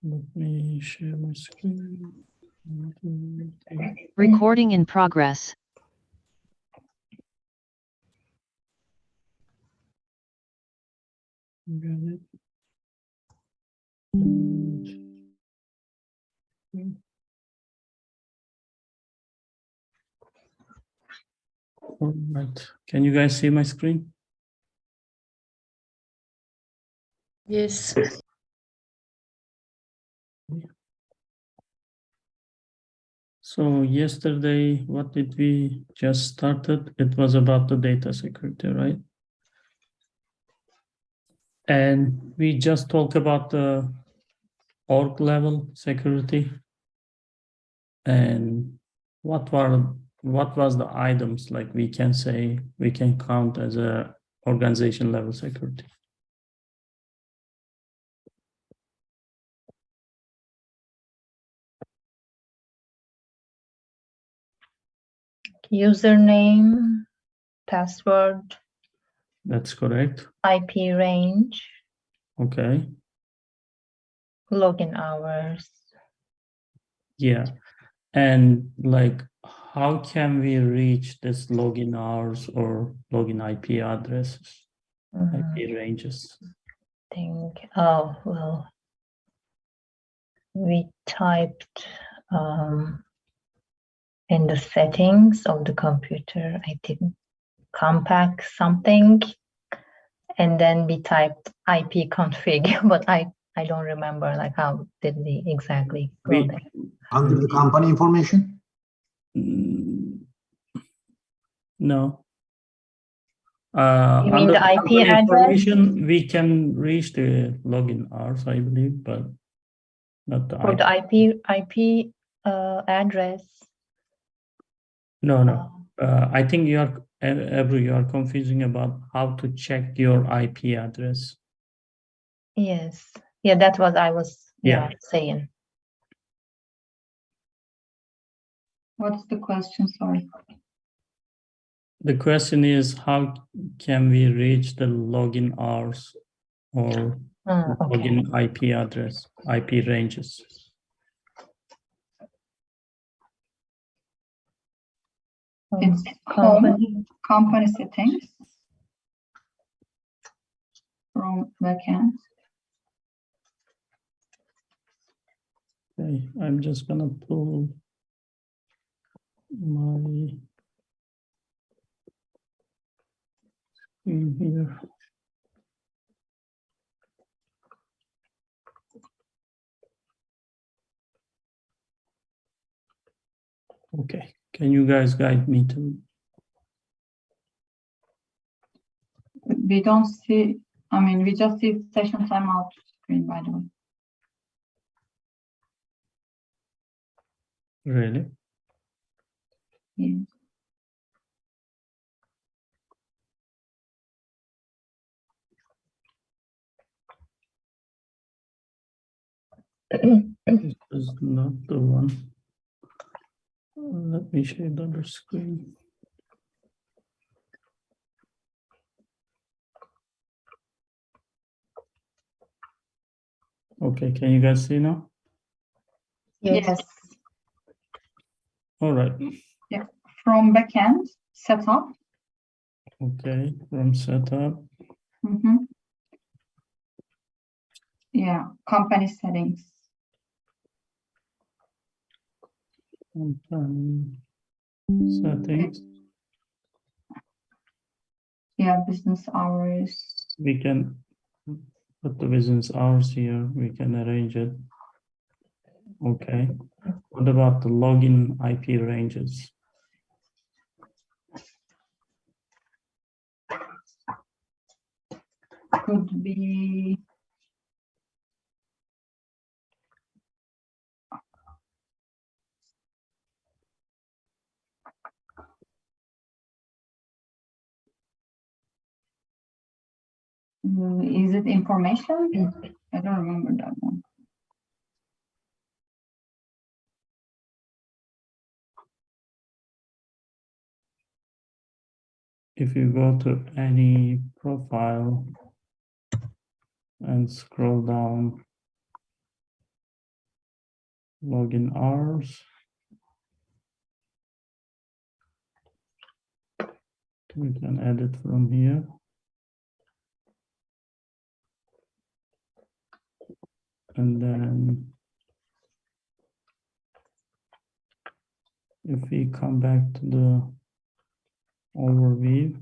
Let me share my screen. Recording in progress. Got it. All right. Can you guys see my screen? Yes. So yesterday, what did we just started? It was about the data security, right? And we just talked about the org level security. And what was the items like we can say we can count as a organization level security? Username, password, That's correct. IP range, Okay. login hours. Yeah. And like, how can we reach this login hours or login IP addresses, IP ranges? Oh, well, we typed in the settings of the computer, I didn't compact something, and then we typed IP config, but I don't remember like how did we exactly go there. Under the company information? No. You mean Under the IP company address? information, we can reach the login hours, I believe, but not the For IP. the IP address. No. I think you are, Ebru, you are confusing about how to check your IP address. Yes. Yeah, that's what I was saying. What's the question? Sorry. The question is, how can we reach the login hours or Okay. login IP address, IP ranges? It's company settings from backend. Okay, I'm just gonna pull my screen here. Okay, can you guys guide me to? We don't see, I mean, we just see session timeout screen, by the way. Really? Yeah. This is not the one. Let me share the other screen. Okay, can you guys see now? Yes. All right. Yeah. From backend setup. Okay, from setup. Yeah, company settings. Company settings. Yeah, business hours. We can put the business hours here. We can arrange it. Okay. What about the login IP ranges? Could be is it information? I don't remember that one. If you go to any profile and scroll down, login hours. We can add it from here. And then if we come back to the overview,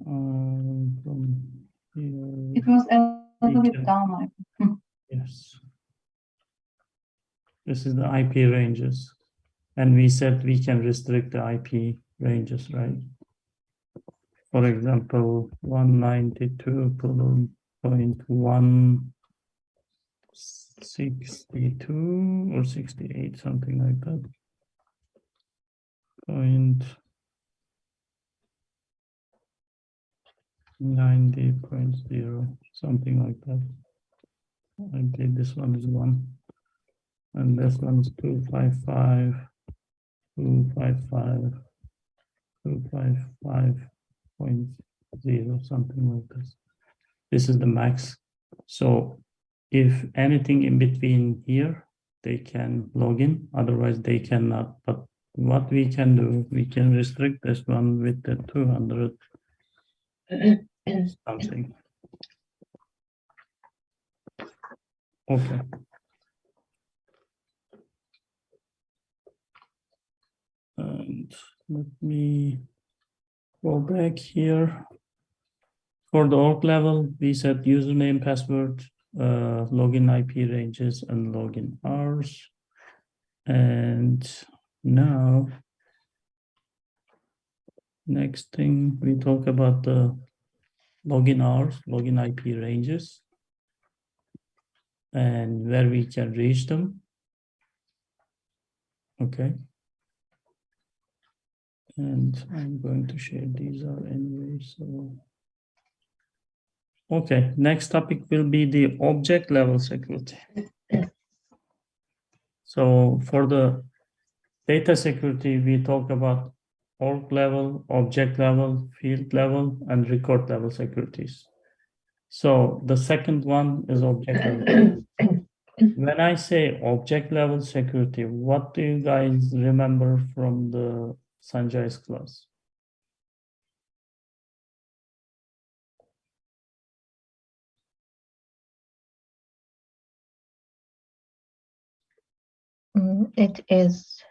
from here, It was a little We bit can- down, like. yes. This is the IP ranges. And we said we can restrict the IP ranges, right? For example, 192.162 or 68, something like that. Point 90.0, something like that. I believe this one is 1. And this one is 255, 255, 255.0, something like this. This is the max. So if anything in between here, they can log in, otherwise they cannot. But what we can do, we can restrict this one with the 200 something. Okay. And let me go back here. For the org level, we set username, password, login IP ranges, and login hours. And now, next thing, we talk about the login hours, login IP ranges, and where we can reach them. Okay. And I'm going to share these out anyway, so. Okay, next topic will be the object level security. So for the data security, we talk about org level, object level, field level, and record level securities. So the second one is object level. When I say object level security, what do you guys remember from the Sanjay's class? It is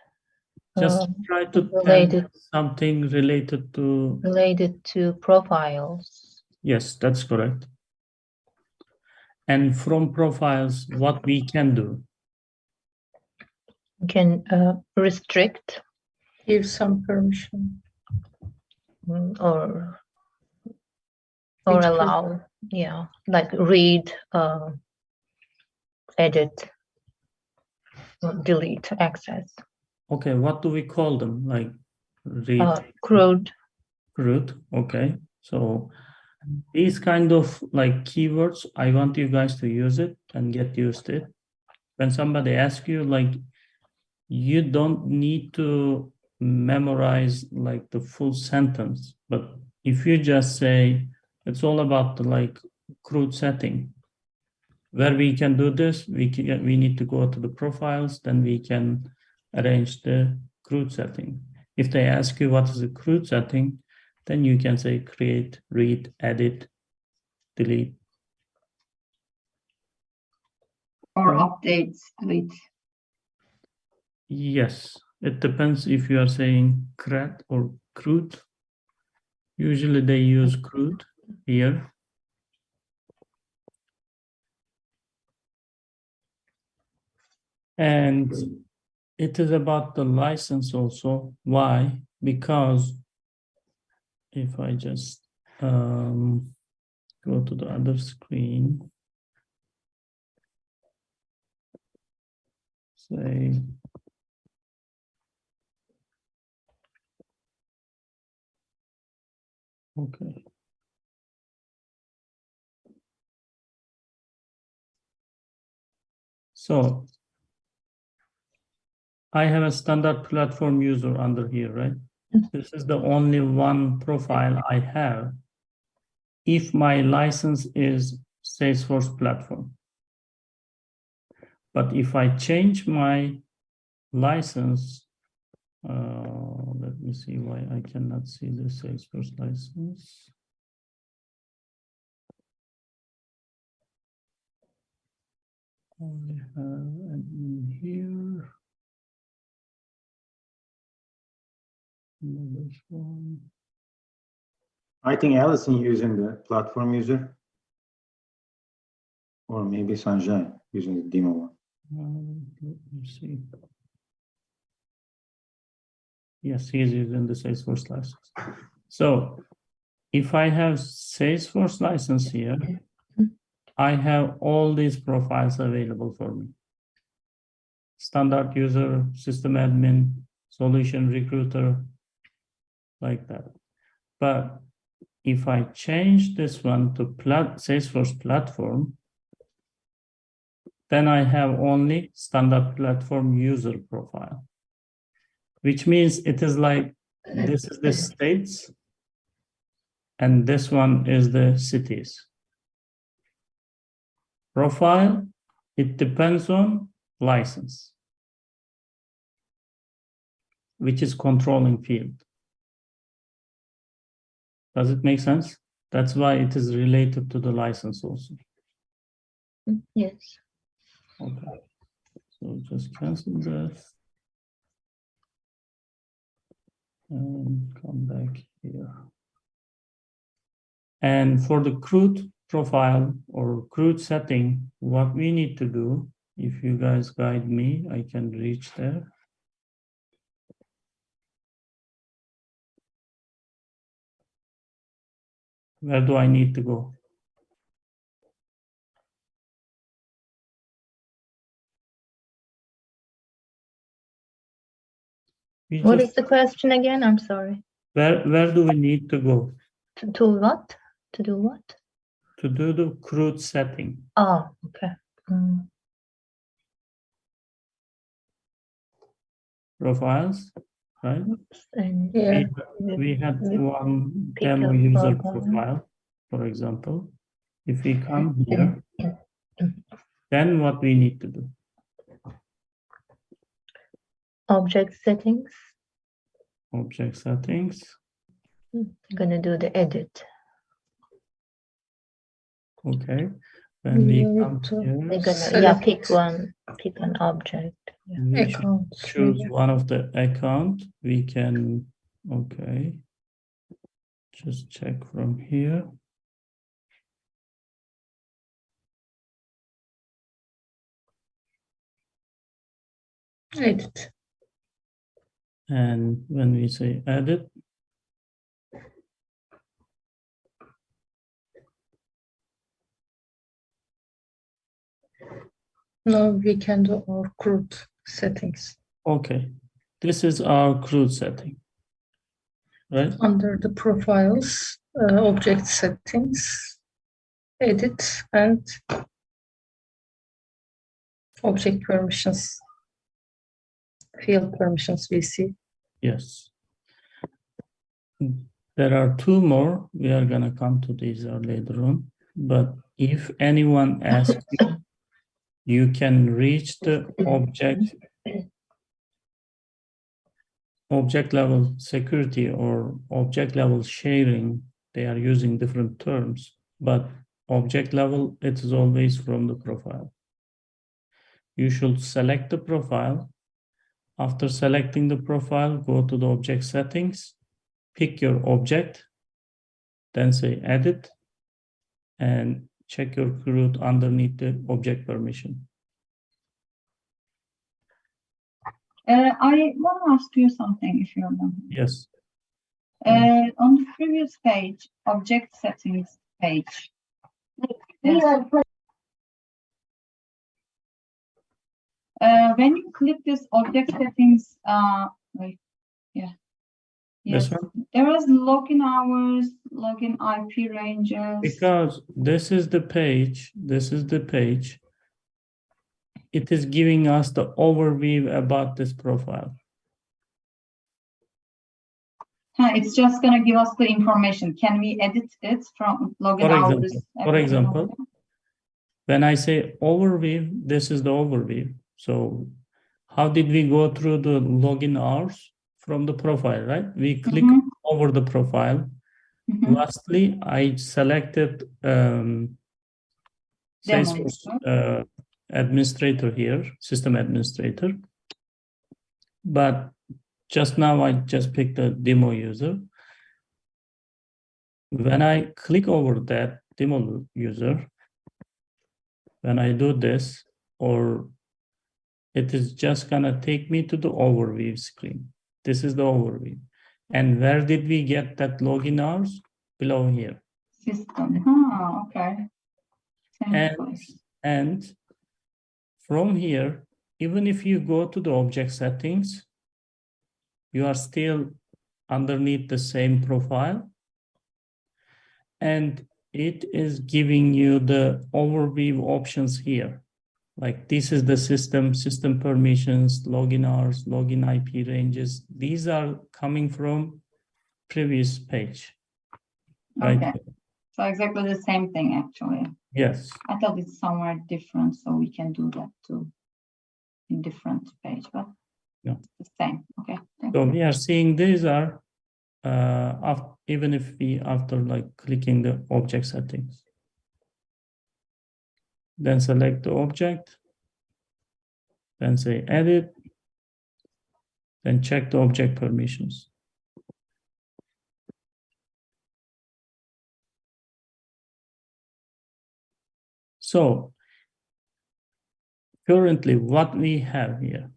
Just try to tell related something related to, related to profiles. yes, that's correct. And from profiles, what we can do. You can restrict Give some permission. or Which allow, yeah, like read, edit, or delete, access. Okay, what do we call them? Like read, CRUD. root. Okay, so these kind of like keywords, I want you guys to use it and get used to it. When somebody asks you, like, you don't need to memorize like the full sentence, but if you just say it's all about the like CRUD setting, where we can do this, we need to go to the profiles, then we can arrange the CRUD setting. If they ask you what is the CRUD setting, then you can say create, read, edit, delete. Or updates, delete. Yes, it depends if you are saying CRUD or CRUD. Usually they use CRUD here. And it is about the license also. Why? Because if I just go to the other screen, say, okay. So I have a standard platform user under here, right? This is the only one profile I have if my license is Salesforce platform. But if I change my license, let me see why I cannot see the Salesforce license. I have admin here. This one. I think Alison using the platform user. Or maybe Sanjay using the demo one. Let me see. Yes, he is using the Salesforce license. So if I have Salesforce license here, I have all these profiles available for me. Standard user, system admin, solution recruiter, like that. But if I change this one to Salesforce platform, then I have only standard platform user profile, which means it is like this is the states and this one is the cities. Profile, it depends on license, which is controlling field. Does it make sense? That's why it is related to the license also. Yes. Okay. So just cancel that. And come back here. And for the CRUD profile or CRUD setting, what we need to do, if you guys guide me, I can reach there. Where do I need to go? What is the question again? I'm sorry. Where do we need to go? To what? To do what? To do the CRUD setting. Oh, okay. Profiles, right? And Yeah. We had one Pick demo a user profile. profile, for example. If we come here, then what we need to do? Object settings. Object settings. I'm gonna do the edit. Okay. Then we You come need to here. They're gonna select pick an object. We should account. choose one of the account. We can, okay. Just check from here. Edit. And when we say edit, Now we can do our CRUD settings. okay. This is our CRUD setting, right? Under the profiles, object settings, edit, and object permissions, field permissions we see. Yes. There are two more. We are going to come to these later on. But if anyone asks you, you can reach the object level security or object level sharing. They are using different terms, but object level, it is always from the profile. You should select the profile. After selecting the profile, go to the object settings, pick your object, then say edit, and check your CRUD underneath the object permission. I want to ask you something, if you remember. Yes. On the previous page, object settings page. When you click this object settings, wait, yeah. Yes, This one? there is login hours, login IP ranges. Because this is the page, it is giving us the overview about this profile. It's just going to give us the information. Can we edit it from login hours? For example, When I say overview, this is the overview. So how did we go through the login hours? From the profile, right? We click Mhm. over the profile. Mhm. Lastly, I selected Demo Salesforce user. administrator here, system administrator. But just now I just picked a demo user. When I click over that demo user, when I do this, or it is just gonna take me to the overview screen. This is the overview. And where did we get that login hours? Below here. System. Okay. Same place. And from here, even if you go to the object settings, you are still underneath the same profile. And it is giving you the overview options here. Like this is the system permissions, login hours, login IP ranges. These are coming from previous page. Right? Okay. So exactly the same thing, actually. Yes. I thought it's somewhere different, so we can do that too in different page, but Yeah. it's the same. Okay. Thank So you. we are seeing these are even if we after like clicking the object settings. Then select the object, then say edit, then check the object permissions. So currently what we have here,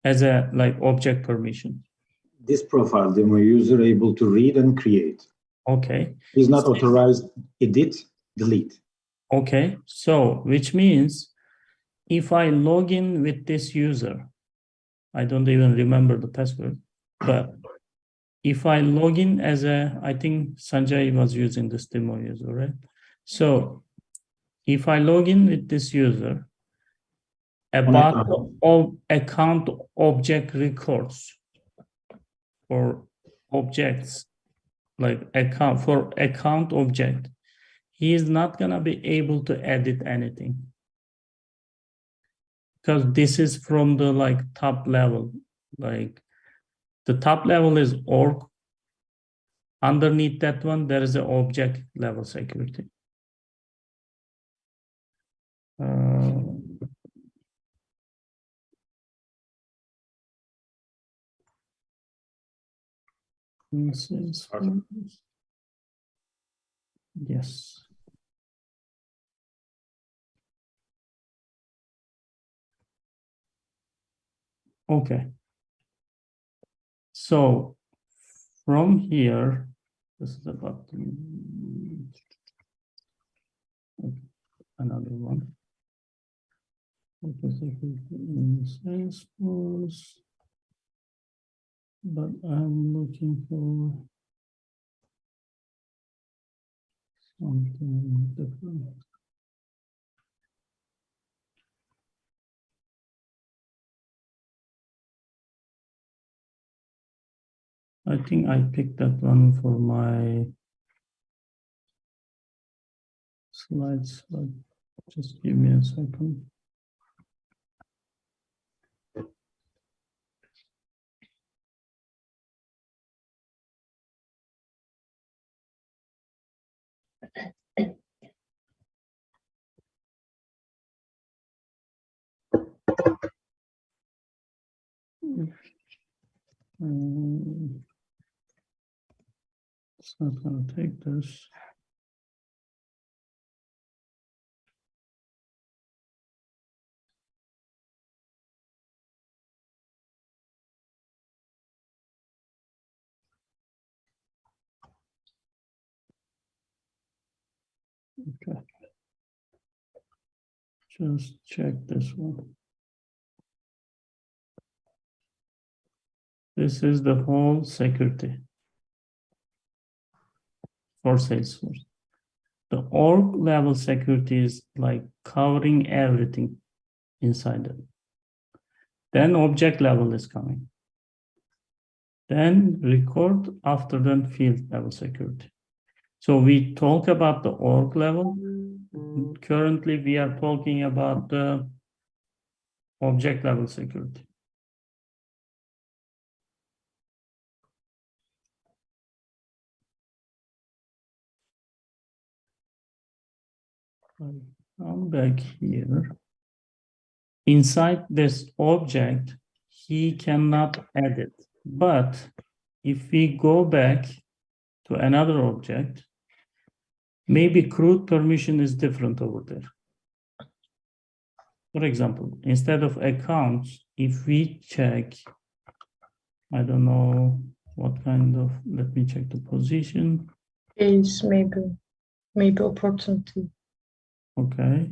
as a like object permission. This profile, demo user able to read and create. Okay. Is not authorized edit, delete. Okay. So which means if I log in with this user, I don't even remember the password, but if I log in as I think Sanjay was using this demo user, right? So if I log in with this user, about account object records or objects, like account object, he is not gonna be able to edit anything. Because this is from the like top level, like the top level is org. Underneath that one, there is an object level security. Yes. Okay. So from here, this is about another one. In Salesforce, but I'm looking for something different. I think I picked that one for my slides, but just give me a second. It's not going to take this. Okay. Just check this one. This is the whole security for Salesforce. The org level security is like covering everything inside it. Then object level is coming. then record, after then field level security. So we talk about the org level. Currently, we are talking about the object level security. I'm back here. Inside this object, he cannot edit. But if we go back to another object, maybe CRUD permission is different over there. For example, instead of accounts, if we check, I don't know what kind of, let me check the position. Is maybe opportunity. Okay.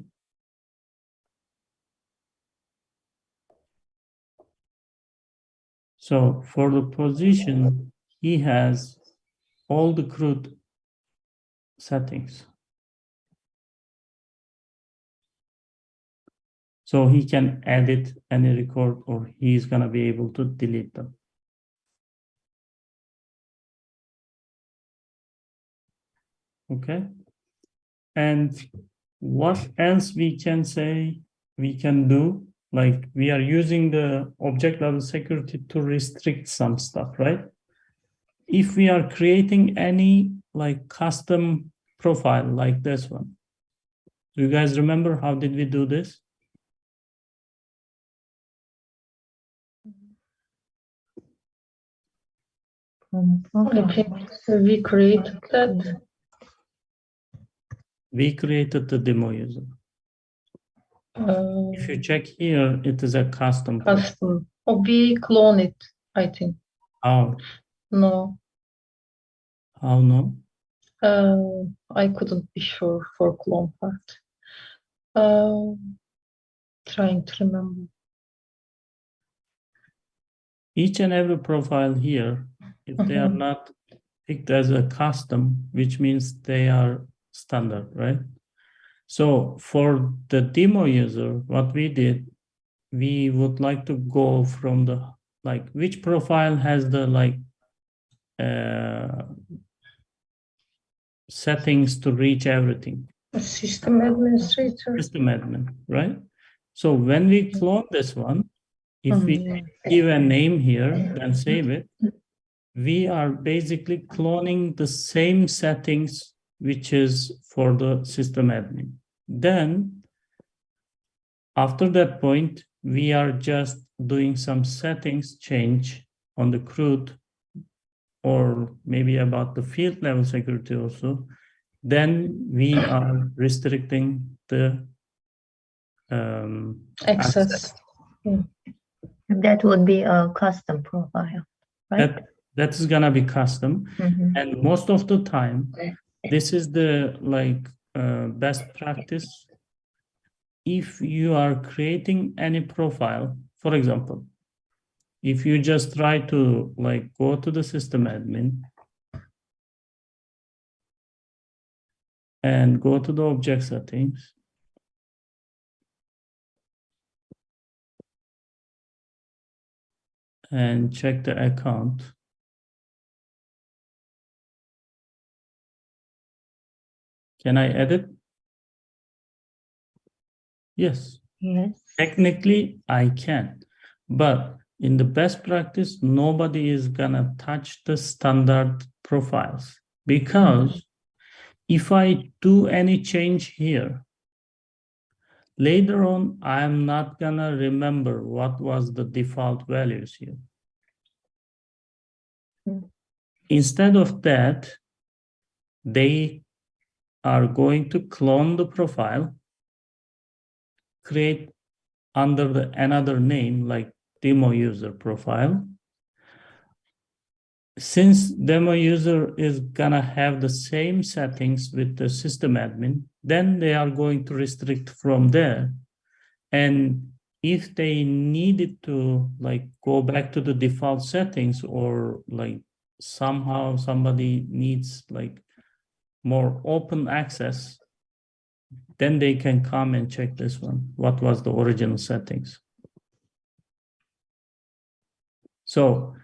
So for the position, he has all the CRUD settings. So he can edit any record, or he's gonna be able to delete them. Okay. And what else we can say we can do? Like we are using the object level security to restrict some stuff, right? If we are creating any like custom profile like this one, do you guys remember how did we do this? I think we created that We created the demo user. If you check here, it is a custom. custom. Or we clone it, I think. How? No, How no? I couldn't be sure for clone part. Trying to remember. Each and every profile here, if they are not picked as a custom, which means they are standard, right? So for the demo user, what we did, we would like to go from the, like, which profile has the like settings to reach everything? System administrator. System admin, right? So when we clone this one, if we Mm. give a name here, then save it, we are basically cloning the same settings which is for the system admin. Then, after that point, we are just doing some settings change on the CRUD, or maybe about the field level security also. Then we are restricting the Access. That would be a custom profile, right? That is gonna be custom, and most of the time, this is the like best practice. If you are creating any profile, for example, if you just try to like go to the system admin and go to the object settings, and check the account. Can I edit? Yes. Yes. Technically, I can, but in the best practice, nobody is gonna touch the standard profiles, because if I do any change here, later on, I'm not gonna remember what was the default values here. Instead of that, they are going to clone the profile, create under the another name like demo user profile. Since demo user is gonna have the same settings with the system admin, then they are going to restrict from there. And if they needed to like go back to the default settings, or like somehow somebody needs like more open access, then they can come and check this one. What was the original settings? So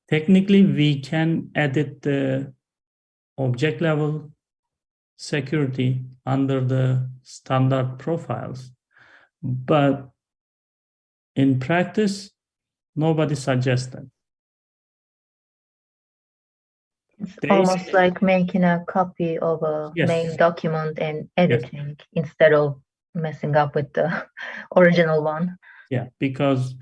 Technically, we can edit the object level security under the standard profiles, but in practice, nobody suggests that. It's They almost say- like making a copy of a Yes. main document and editing instead of messing up with the original one. Yeah, because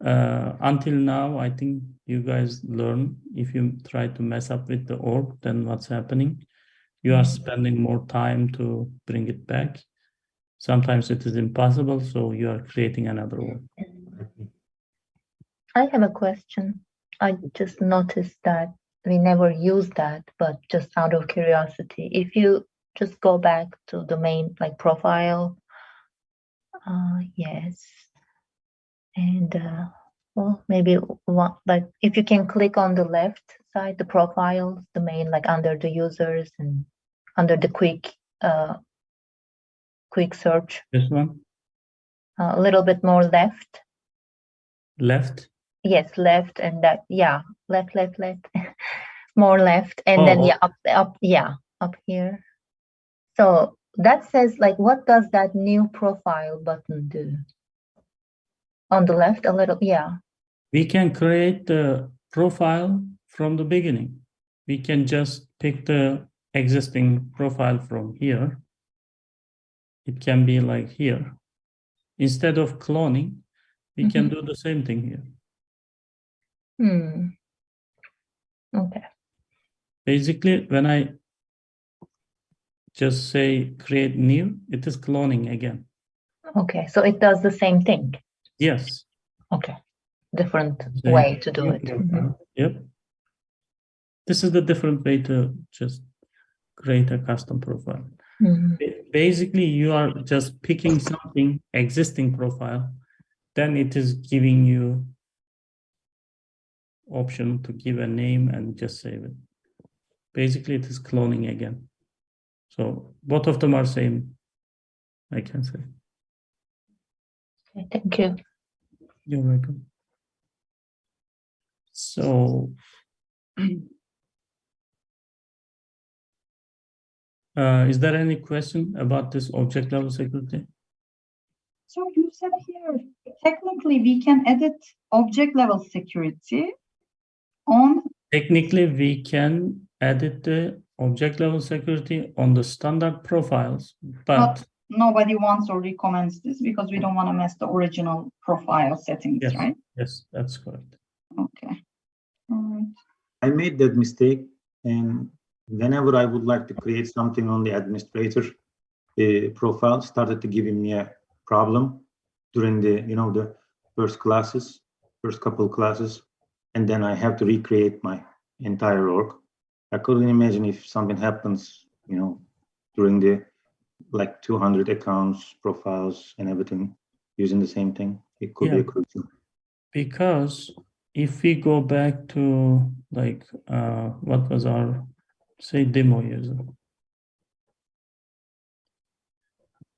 until now, I think you guys learn if you try to mess up with the org, then what's happening? You are spending more time to bring it back. Sometimes it is impossible, so you are creating another org. I have a question. I just noticed that we never use that, but just out of curiosity, if you just go back to the main like profile, yes, and well, maybe one like if you can click on the left side, the profiles, the main like under the users and under the quick search, This one, a little bit more left. left. Yes, left and that, yeah, left, more left, and then Oh, yeah, up here. So that says like, what does that new profile button do? On the left, a little, yeah. We can create the profile from the beginning. We can just pick the existing profile from here. It can be like here. Instead of cloning, we can do the same thing here. Okay. Basically, when I just say create new, it is cloning again. Okay, so it does the same thing. Yes. Okay, different Same way to do new it. profile. Yep. This is the different way to just create a custom profile. Basically, you are just picking something existing profile, then it is giving you option to give a name and just save it. Basically, it is cloning again. So both of them are same, I can say. Okay, thank you. You're welcome. So is there any question about this object level security? So you said here, technically we can edit object level security on, Technically, we can edit the object level security on the standard profiles, but nobody wants or recommends this because we don't want to mess the original profile settings, yes, right? yes, that's correct. Okay. All right. I made that mistake, and whenever I would like to create something on the administrator profile, started to giving me a problem during the the first couple classes, and then I have to recreate my entire org. I couldn't imagine if something happens, during the like 200 accounts, profiles, and everything using the same thing. It could be a crucial. Because if we go back to like what was our say demo user,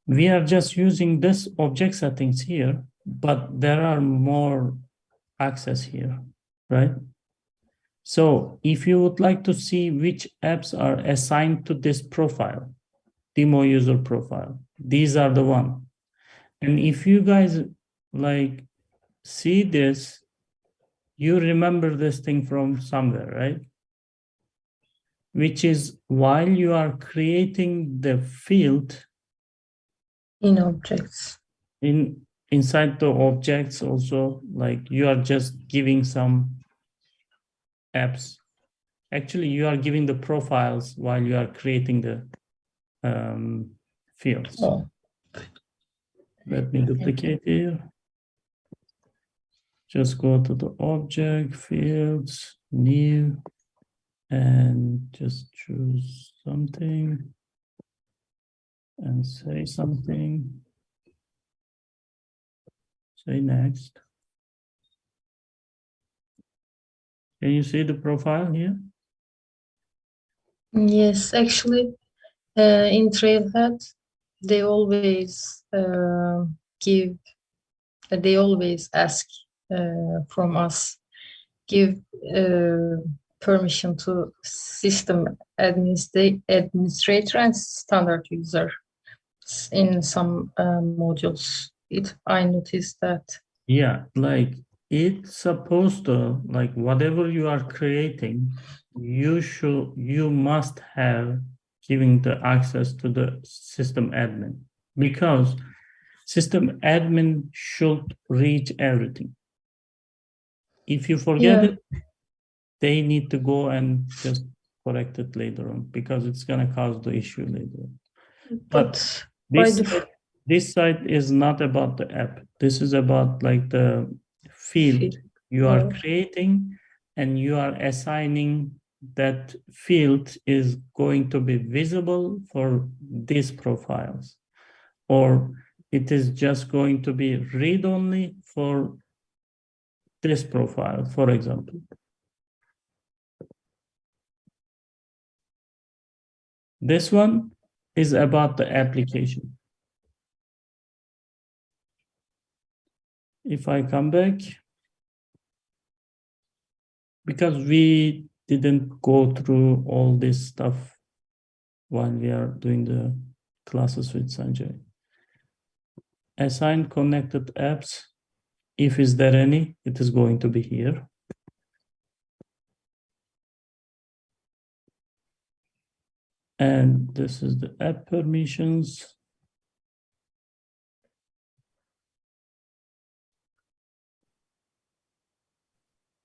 we are just using this object settings here, but there are more access here, right? So if you would like to see which apps are assigned to this profile, demo user profile, these are the one. And if you guys like see this, you remember this thing from somewhere, right? Which is while you are creating the field In objects. inside the objects also, like you are just giving some apps. Actually, you are giving the profiles while you are creating the fields. Oh. Let me duplicate here. Just go to the object, fields, new, and just choose something and say something. Say next. Can you see the profile here? Yes, actually, in Trailhead, they always they always ask from us, give permission to system administrator and standard user in some modules. I noticed that. Yeah, like it's supposed to, like whatever you are creating, you must have giving the access to the system admin, because system admin should reach everything. If you forget Yeah. it, they need to go and just correct it later on, because it's gonna cause the issue later on. But by This the side, this side is not about the app. This is about like the field you are yeah. creating, and you are assigning that field is going to be visible for these profiles, or it is just going to be read-only for this profile, for example. This one is about the application. If I come back, because we didn't go through all this stuff while we are doing the classes with Sanjay. Assign connected apps. If is there any, it is going to be here. And this is the app permissions.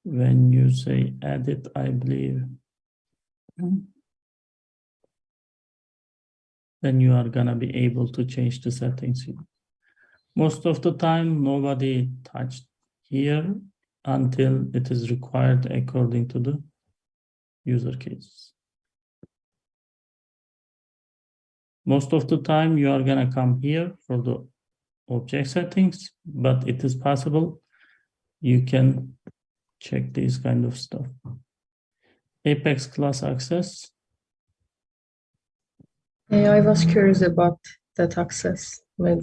When you say edit, I believe, then you are gonna be able to change the settings here. Most of the time, nobody touched here until it is required according to the user cases. Most of the time, you are gonna come here for the object settings, but it is possible you can check this kind of stuff. Apex class access. Yeah, I was curious about that access way.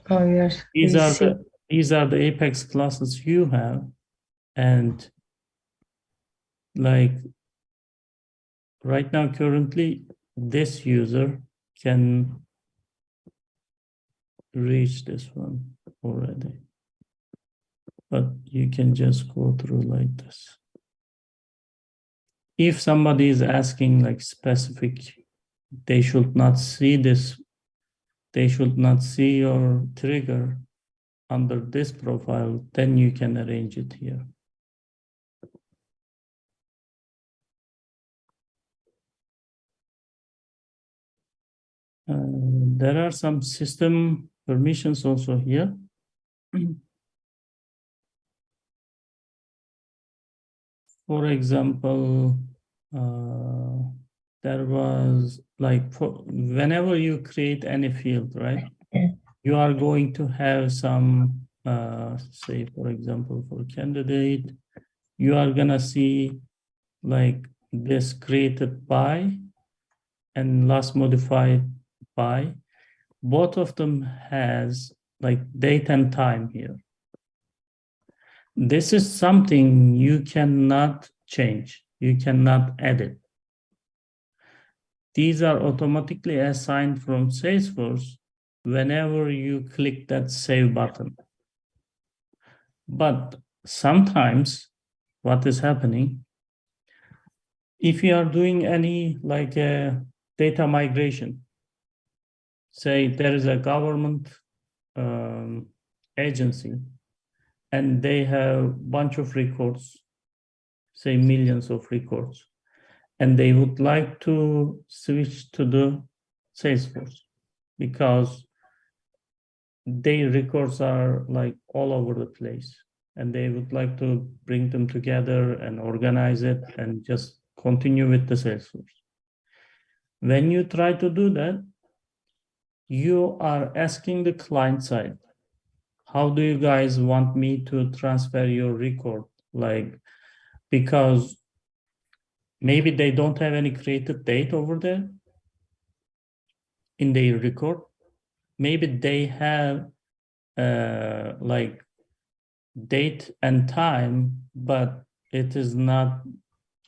Oh, yes. These are the Apex classes you have, and like right now, currently, this user can reach this one already, but you can just go through like this. If somebody is asking like specific, they should not see this, they should not see your trigger under this profile, then you can arrange it here. There are some system permissions also here. For example, there was like, whenever you create any field, right? You are going to have some, say, for example, for candidate, you are gonna see like this created by and last modified by. Both of them has like date and time here. This is something you cannot change. You cannot edit. These are automatically assigned from Salesforce whenever you click that save button. But sometimes what is happening, if you are doing any like a data migration, say there is a government agency and they have a bunch of records, say millions of records, and they would like to switch to the Salesforce because their records are like all over the place, and they would like to bring them together and organize it and just continue with the Salesforce. When you try to do that, you are asking the client side, how do you guys want me to transfer your record? Like, because maybe they don't have any created date over there in their record. Maybe they have like date and time, but it is not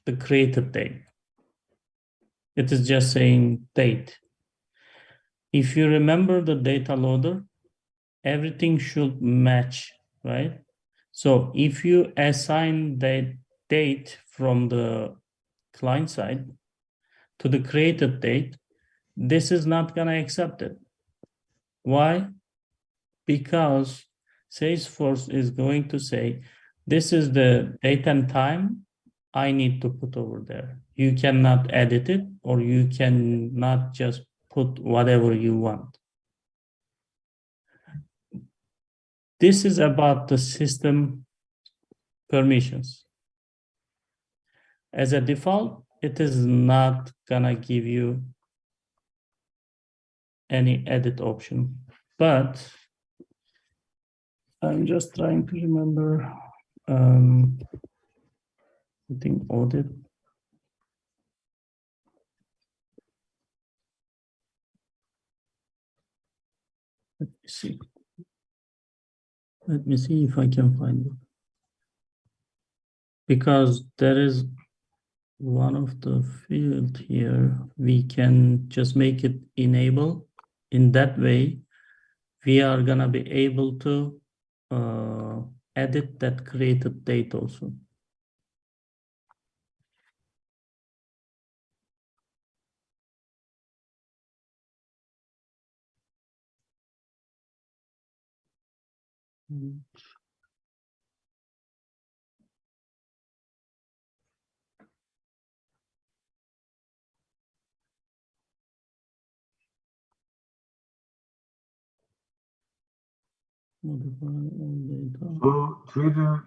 the created date. It is just saying date. If you remember the data loader, everything should match, right? So if you assign that date from the client side to the created date, this is not gonna accept it. Why? Because Salesforce is going to say, this is the date and time I need to put over there. You cannot edit it, or you cannot just put whatever you want. This is about the system permissions. As a default, it is not gonna give you any edit option, but I'm just trying to remember. I think audit. Let me see. Let me see if I can find it. Because there is one of the field here, we can just make it enable. In that way, we are gonna be able to edit that created date also. Modify all data. So through the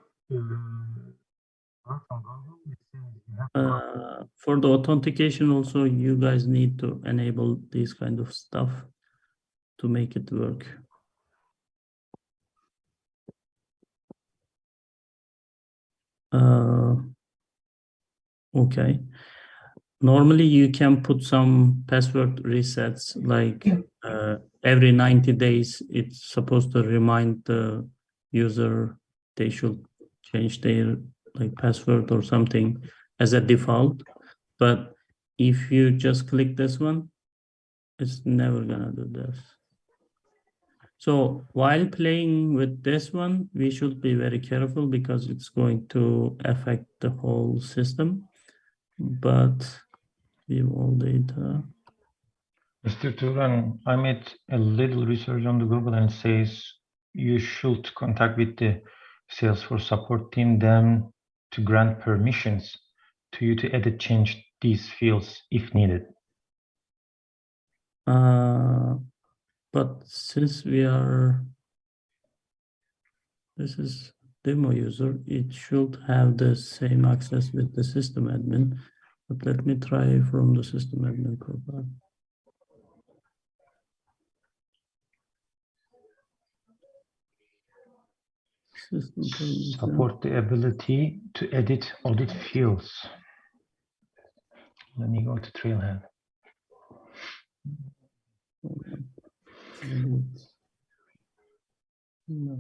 work on Google, it says you have For the authentication also, you guys need to enable this kind of stuff to make it work. Okay. Normally you can put some password resets, like every 90 days, it's supposed to remind the user they should change their like password or something as a default. But if you just click this one, it's never gonna do this. So while playing with this one, we should be very careful because it's going to affect the whole system. But view all data. Mr. Turan, I made a little research on the Google and it says you should contact with the Salesforce support team then to grant permissions to you to edit, change these fields if needed. But since this is demo user, it should have the same access with the system admin. But let me try from the system admin profile. System permission. Support the ability to edit audit fields. Let me go to Trailhead. No.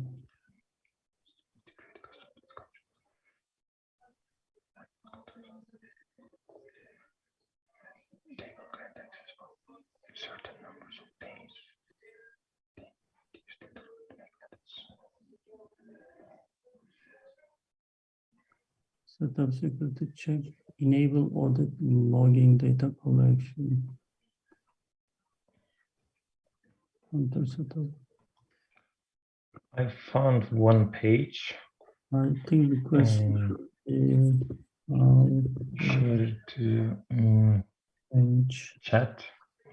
Certain numbers of days. Set up security check, enable audit logging data collection. Enter setup. I found one page. I think request Share it to page. chat,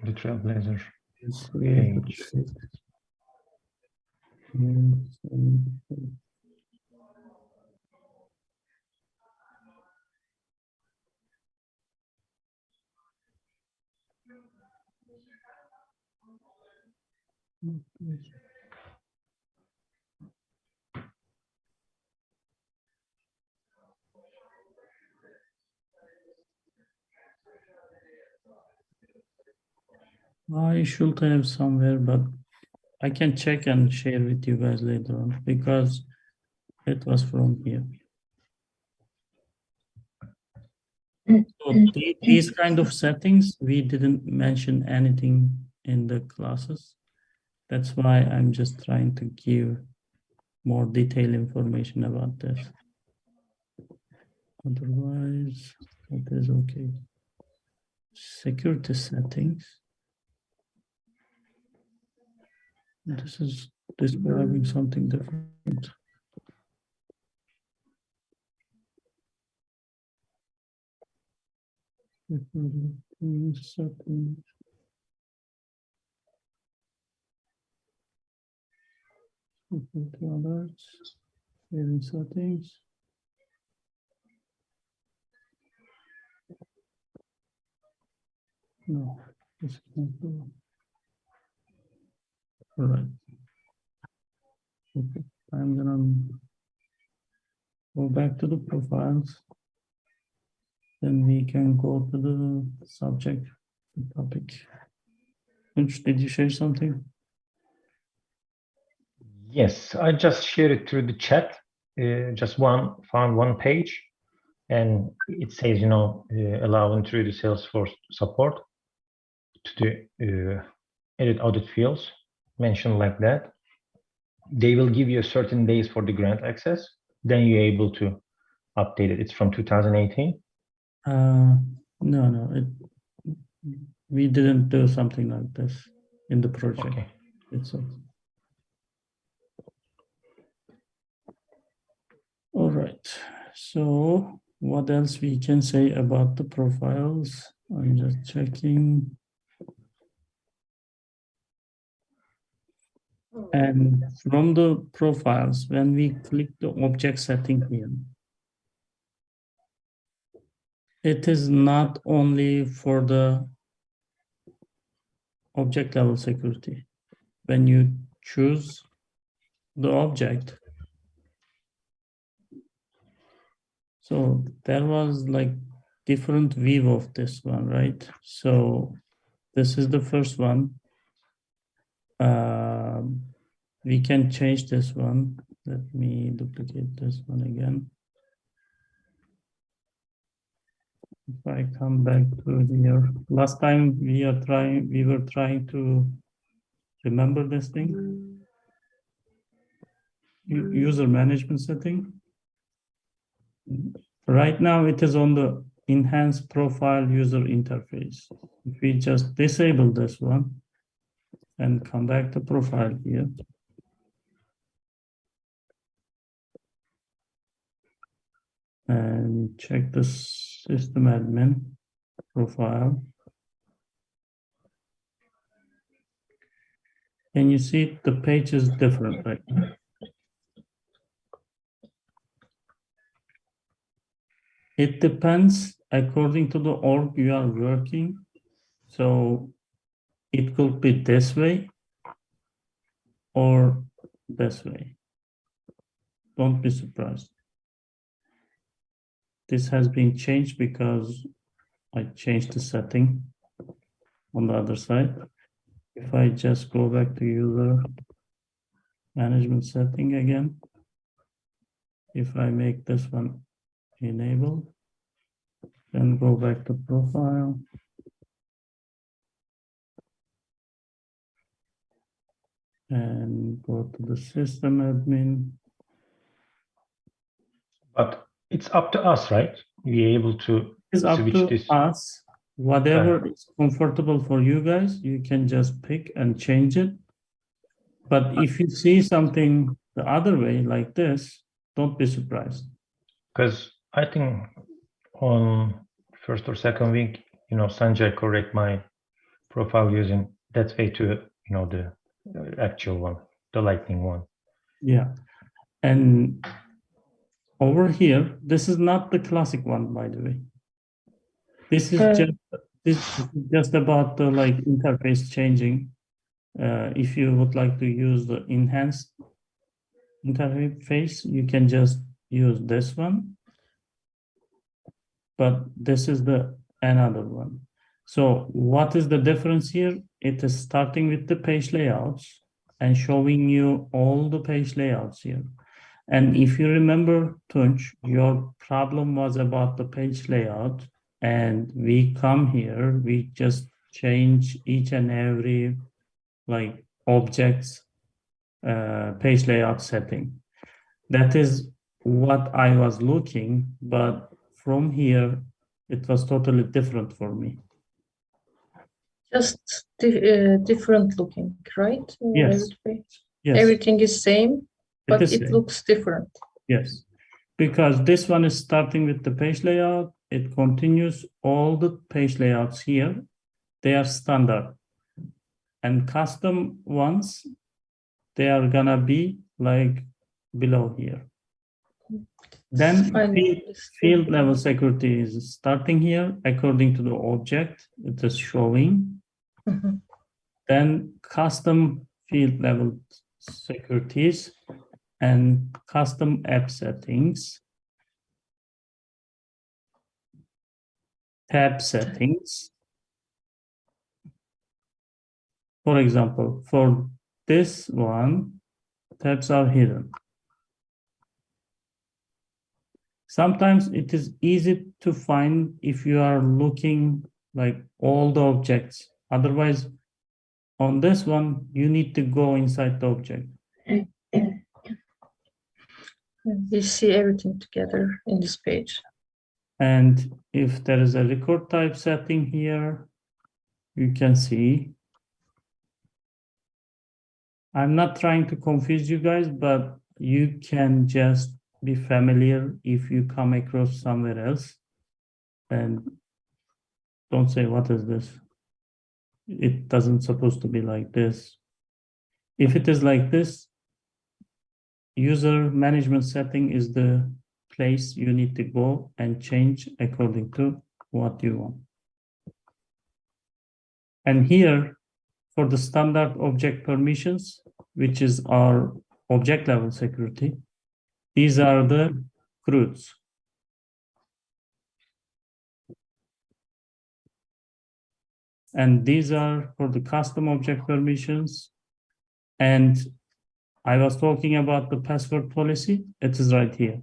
the Trailblazer Yes, page. I should have somewhere, but I can check and share with you guys later on because It was from here. So these kind of settings, we didn't mention anything in the classes. That's why I'm just trying to give more detailed information about this. Otherwise, it is okay. Security settings. This is describing something different. Settings. Security alerts. Saving settings. No, this is not the one. All right. Okay, I'm gonna go back to the profiles. Then we can go to the subject, the topic. Tunç, did you share something? Yes, I just shared it through the chat. Just found one page, and it says, you know, allowing through the Salesforce support to the edit audit fields mentioned like that. They will give you a certain days for the grant access. Then you're able to update it. It's from 2018. No, we didn't do something like this in the project Okay. itself. All right, so what else we can say about the profiles? I'm just checking. And from the profiles, when we click the object setting here, it is not only for the object level security. When you choose the object, so there was like different view of this one, right? So this is the first one. We can change this one. Let me duplicate this one again. If I come back to here, last time we were trying to remember this thing. User management setting. Right now it is on the enhanced profile user interface. If we just disable this one and come back to profile here. And check the system admin profile. Can you see the page is different right now? It depends according to the org you are working. So it could be this way or this way. Don't be surprised. This has been changed because I changed the setting on the other side. If I just go back to user management setting again, if I make this one enable, then go back to profile. And go to the system admin. But it's up to us, right? We're able to It's up switch to this. us. Whatever is comfortable for you guys, you can just pick and change it. But if you see something the other way like this, don't be surprised. Because I think on first or second week, you know, Sanjay correct my profile using that way to, you know, the actual one, the lightning one. Yeah. And over here, this is not the classic one, by the way. This is just about the like interface changing. If you would like to use the enhanced interface, you can just use this one. But this is the another one. So what is the difference here? It is starting with the page layouts and showing you all the page layouts here. And if you remember, Tunç, your problem was about the page layout, and we come here, we just change each and every like objects page layout setting. That is what I was looking, but from here, it was totally different for me. Just different looking, right? Yes. Yes, Everything is same, but is it same. looks different. Yes, because this one is starting with the page layout. It continues all the page layouts here. They are standard. And custom ones, they are gonna be like below here. Then Finally, field level security is starting here according to the object it is showing. Mhm. Then custom field level securities and custom app settings, tab settings. For example, for this one, tabs are hidden. Sometimes it is easy to find if you are looking like all the objects. Otherwise, on this one, you need to go inside the object. We see everything together in this page. And if there is a record type setting here, you can see. I'm not trying to confuse you guys, but you can just be familiar if you come across somewhere else and don't say, what is this? It doesn't supposed to be like this. If it is like this, user management setting is the place you need to go and change according to what you want. And here, for the standard object permissions, which is our object level security, these are the CRUDs. And these are for the custom object permissions. And I was talking about the password policy. It is right here.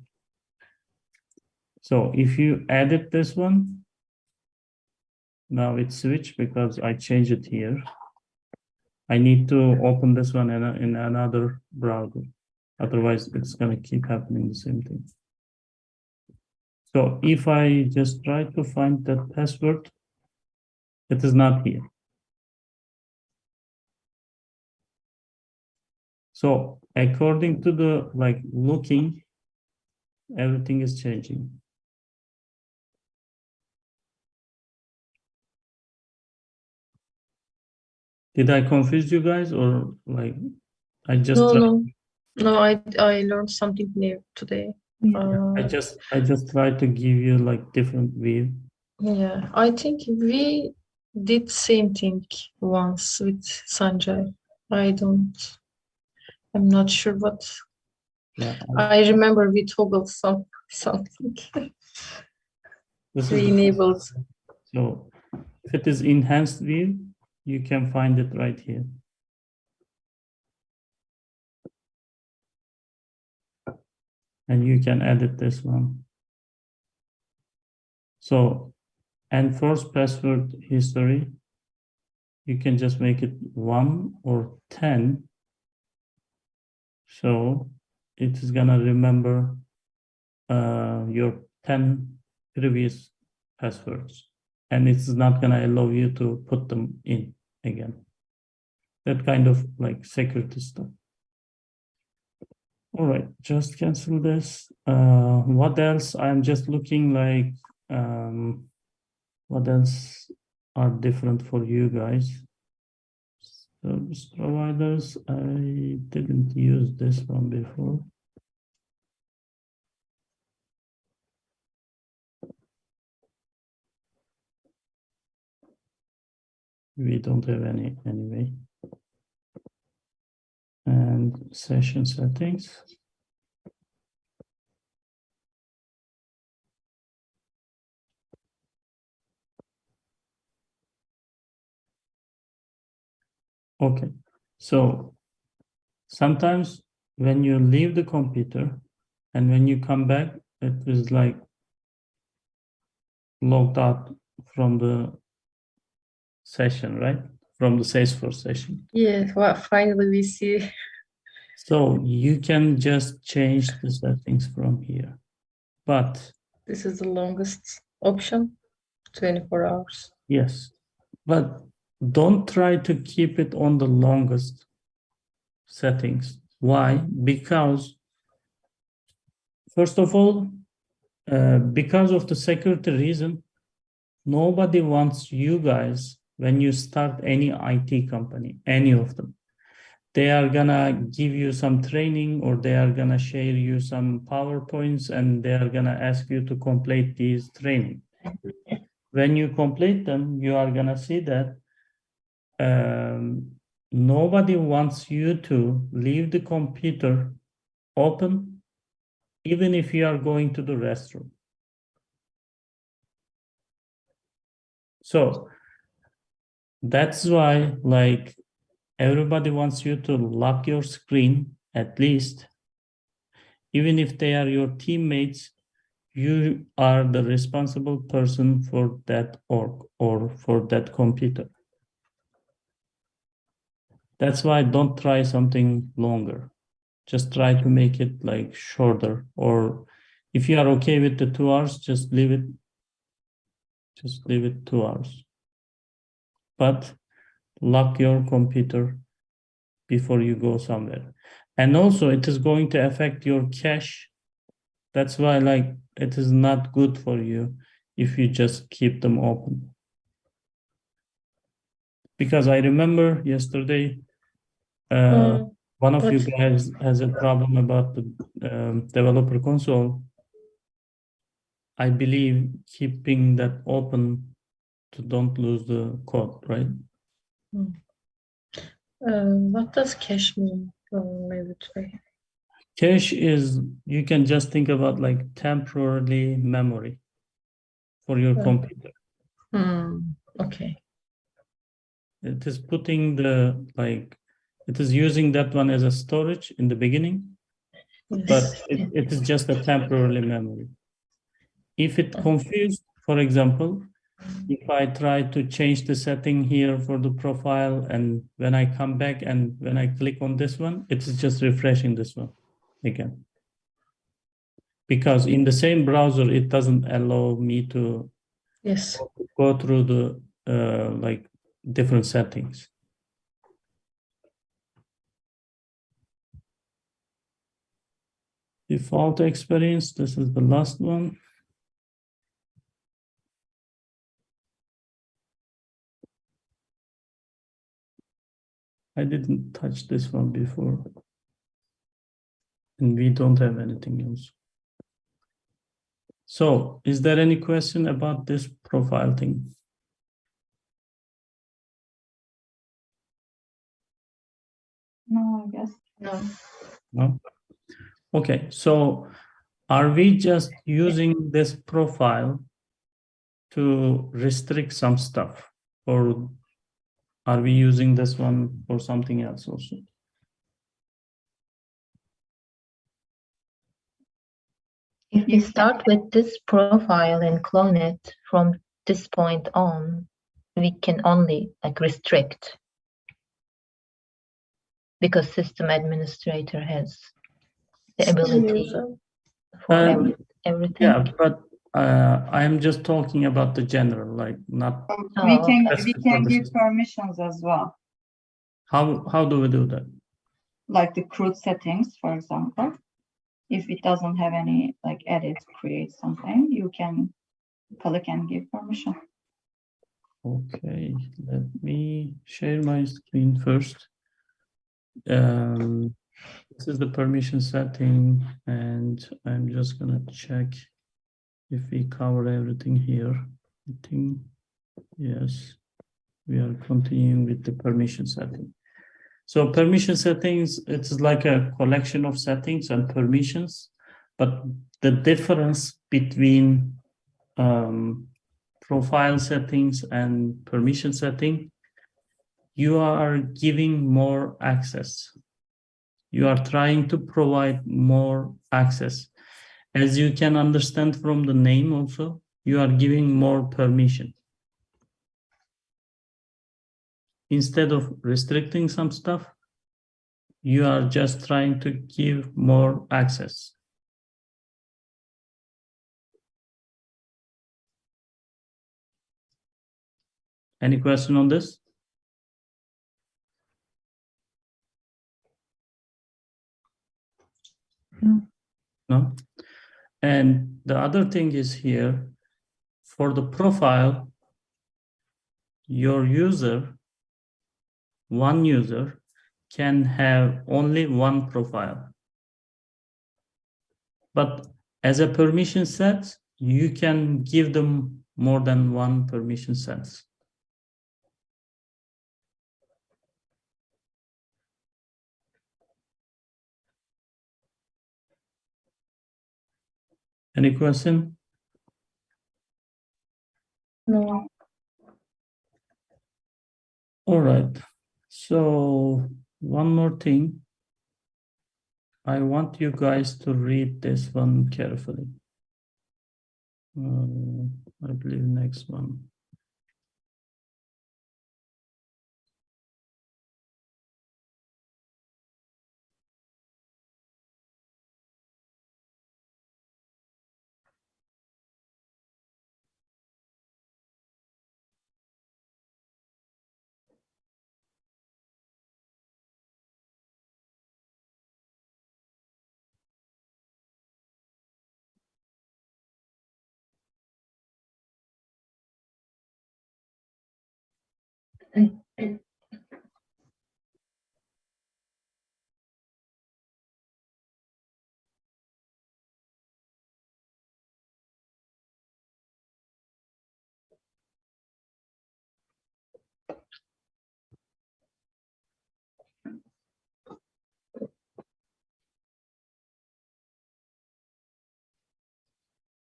So if you edit this one, now it's switched because I changed it here. I need to open this one in another browser. Otherwise, it's going to keep happening the same thing. So if I just try to find that password, it is not here. So according to the like looking, everything is changing. Did I confuse you guys or like I just No, I learned something new today. I just tried to give you like different view. Yeah, I think we did same thing once with Sanjay. I'm not sure what. Yeah, I remember we toggled something. this We is enabled. so if it is enhanced view, you can find it right here. And you can edit this one. So enforce password history, you can just make it 1 or 10. So it is gonna remember your 10 previous passwords, and it's not gonna allow you to put them in again. That kind of like security stuff. All right, just cancel this. What else? I'm just looking like, what else are different for you guys? Service providers, I didn't use this one before. We don't have any anyway. And session settings. Okay, so sometimes when you leave the computer, And when you come back, it is like logged out from the session, right? From the Salesforce session. Yeah, well, finally we see. So you can just change the settings from here. But This is the longest option, 24 hours. yes, but don't try to keep it on the longest settings. Why? Because first of all, because of the security reason, nobody wants you guys when you start any IT company, any of them. They are gonna give you some training or they are gonna share you some PowerPoints and they are gonna ask you to complete these training. When you complete them, you are gonna see that nobody wants you to leave the computer open, even if you are going to the restroom. So that's why, like, everybody wants you to lock your screen, at least, even if they are your teammates, you are the responsible person for that org or for that computer. That's why don't try something longer. Just try to make it like shorter, or if you are okay with the 2 hours, just leave it 2 hours. But lock your computer before you go somewhere. And also it is going to affect your cache. That's why like it is not good for you if you just keep them open. Because I remember yesterday, one of you But- guys has a problem about the developer console. I believe keeping that open to don't lose the code, right? What does cache mean? Maybe today. Cache is, you can just think about like temporarily memory for your computer. Okay. It is putting the, like, it is using that one as a storage in the beginning, but Yes. it is just a temporary memory. If it confused, for example, if I try to change the setting here for the profile and when I come back and when I click on this one, it is just refreshing this one again. Because in the same browser, it doesn't allow me to Yes. go through the like different settings. Default experience, this is the last one. I didn't touch this one before. And we don't have anything else. So is there any question about this profile thing? No, I guess. No. No? Okay, so are we just using this profile to restrict some stuff, or are we using this one for something else also? If we start with this profile and clone it from this point on, we can only like restrict because system administrator has the ability for everything. Yeah, but I'm just talking about the general, like not. We can okay. give permissions as well, How do we do that? like the CRUD settings, for example. If it doesn't have any like edit, create something, you can click and give permission. Okay, let me share my screen first. This is the permission setting, and I'm just gonna check if we cover everything here. I think, yes, we are continuing with the permission setting. So permission settings, it's like a collection of settings and permissions, but the difference between profile settings and permission setting, you are giving more access. You are trying to provide more access. as you can understand from the name also, you are giving more permission. Instead of restricting some stuff, you are just trying to give more access. Any question on this? No? And the other thing is here, for the profile, your user, one user, can have only one profile. But as a permission set, you can give them more than one permission sets. Any question? No. All right. So one more thing. I want you guys to read this one carefully. I believe next one.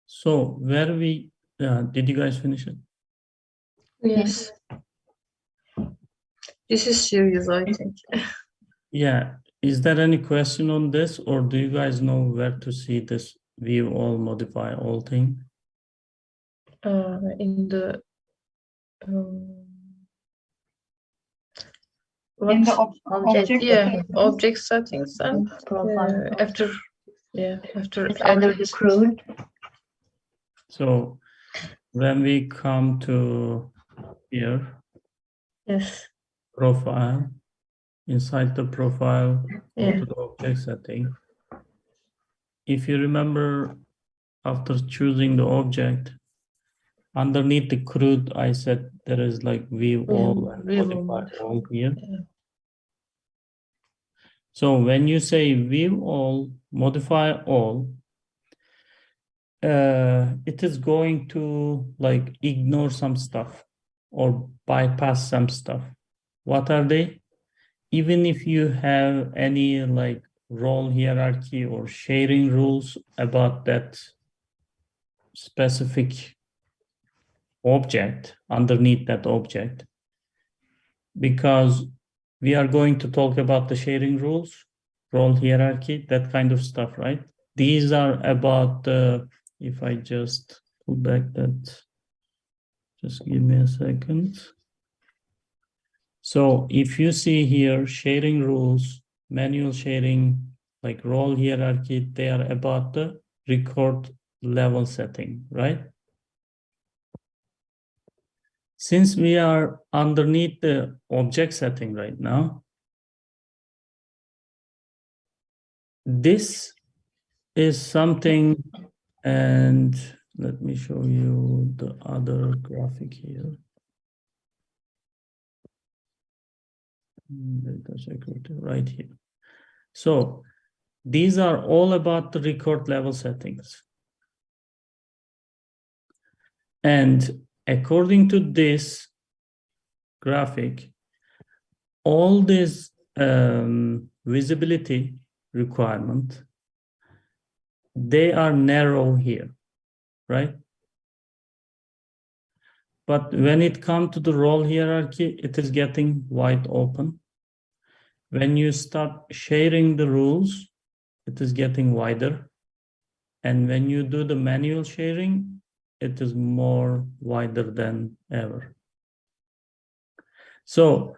So where we, did you guys finish it? Yes. This is serious, I think. Yeah. Is there any question on this, or do you guys know where to see this view all, modify all thing? In the In the what? object Yeah, settings. object settings and Profile. after after It's under the CRUD. So when we come to here, yes, profile, inside the profile, go yeah, to the object setting. If you remember, after choosing the object, underneath the CRUD, I said there is like view all and view all, modify all here. yeah. So when you say view all, modify all, it is going to like ignore some stuff or bypass some stuff. What are they? Even if you have any like role hierarchy or sharing rules about that specific object underneath that object, because we are going to talk about the sharing rules, role hierarchy, that kind of stuff, right? These are about the, if I just pull back that, just give me a second. So if you see here, sharing rules, manual sharing, like role hierarchy, they are about the record level setting, right? Since we are underneath the object setting right now, this is something, and let me show you the other graphic here. Data security right here. So these are all about the record level settings. And according to this graphic, all this visibility requirement, they are narrow here, right? But when it comes to the role hierarchy, it is getting wide open. When you start sharing the rules, it is getting wider. And when you do the manual sharing, it is more wider than ever. So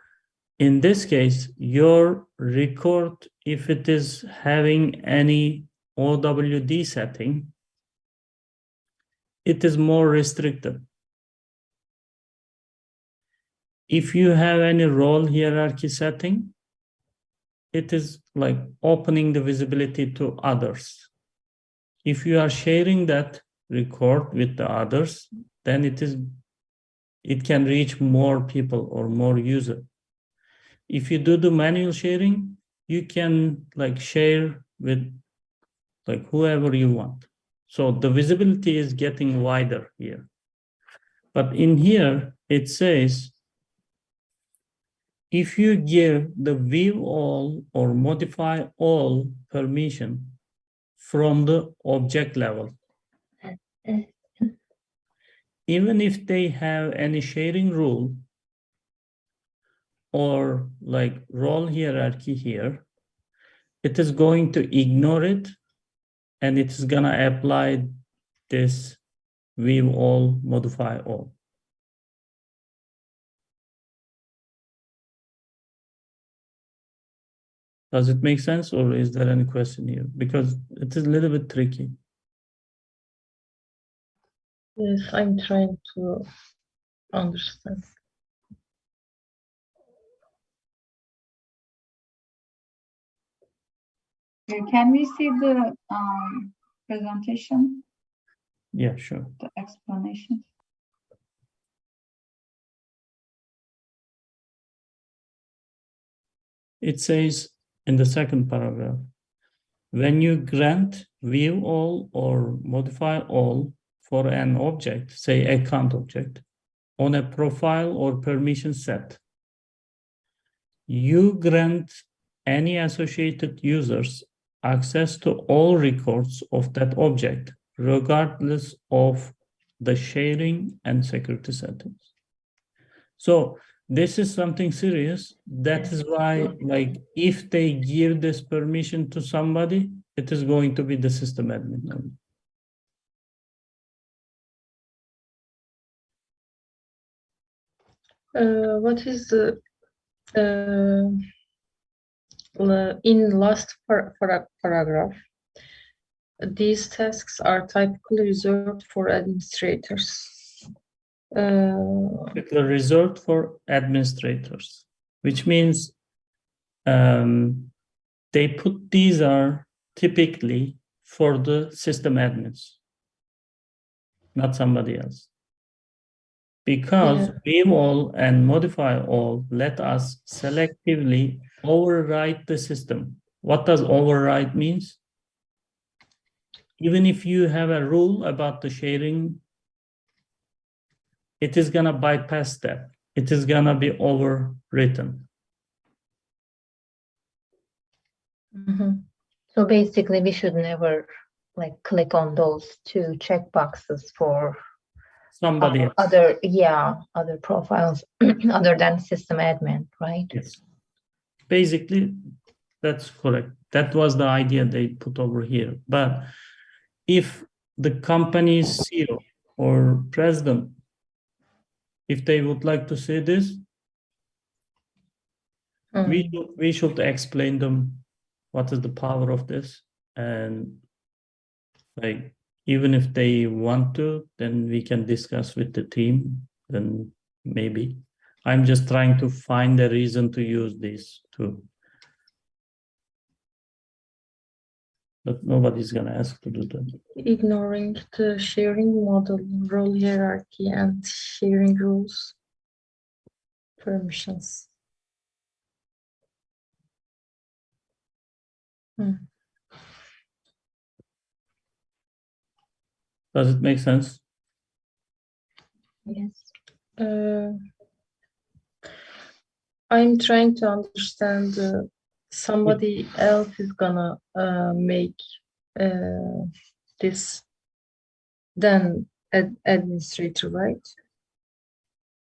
in this case, your record, if it is having any OWD setting, it is more restricted. If you have any role hierarchy setting, it is like opening the visibility to others. If you are sharing that record with the others, then it can reach more people or more users. If you do the manual sharing, you can like share with like whoever you want. So the visibility is getting wider here. But in here, it says, if you give the view all or modify all permission from the object level, even if they have any sharing rule or like role hierarchy here, it is going to ignore it and it is gonna apply this view all, modify all. Does it make sense, or is there any question here? Because it is a little bit tricky. Yes, I'm trying to understand. Can we see the presentation, Yeah, sure. the explanation? It says in the second paragraph, when you grant view all or modify all for an object, say account object, on a profile or permission set, you grant any associated users access to all records of that object, regardless of the sharing and security settings. So this is something serious. That is why, like, if they give this permission to somebody, it is going to be the system admin only. What is the in last paragraph? These tasks are typically reserved for administrators. Particular reserved for administrators, which means they put these are typically for the system admins, not somebody else. Because view all and modify all let us selectively override the system. What does override means? Even if you have a rule about the sharing, it is gonna bypass that. It is gonna be overwritten. So basically, we should never like click on those two checkboxes for Somebody else. other profiles other than system admin, right? Yes. Basically, that's correct. That was the idea they put over here. But if the company's CEO or president, if they would like to say this, we should explain them what is the power of this, and like even if they want to, then we can discuss with the team. Then maybe I'm just trying to find a reason to use these too. But nobody's gonna ask to do that. Ignoring the sharing model, role hierarchy, and sharing rules, permissions. Does it make sense? Yes. I'm trying to understand somebody else is gonna make this then administrator, right?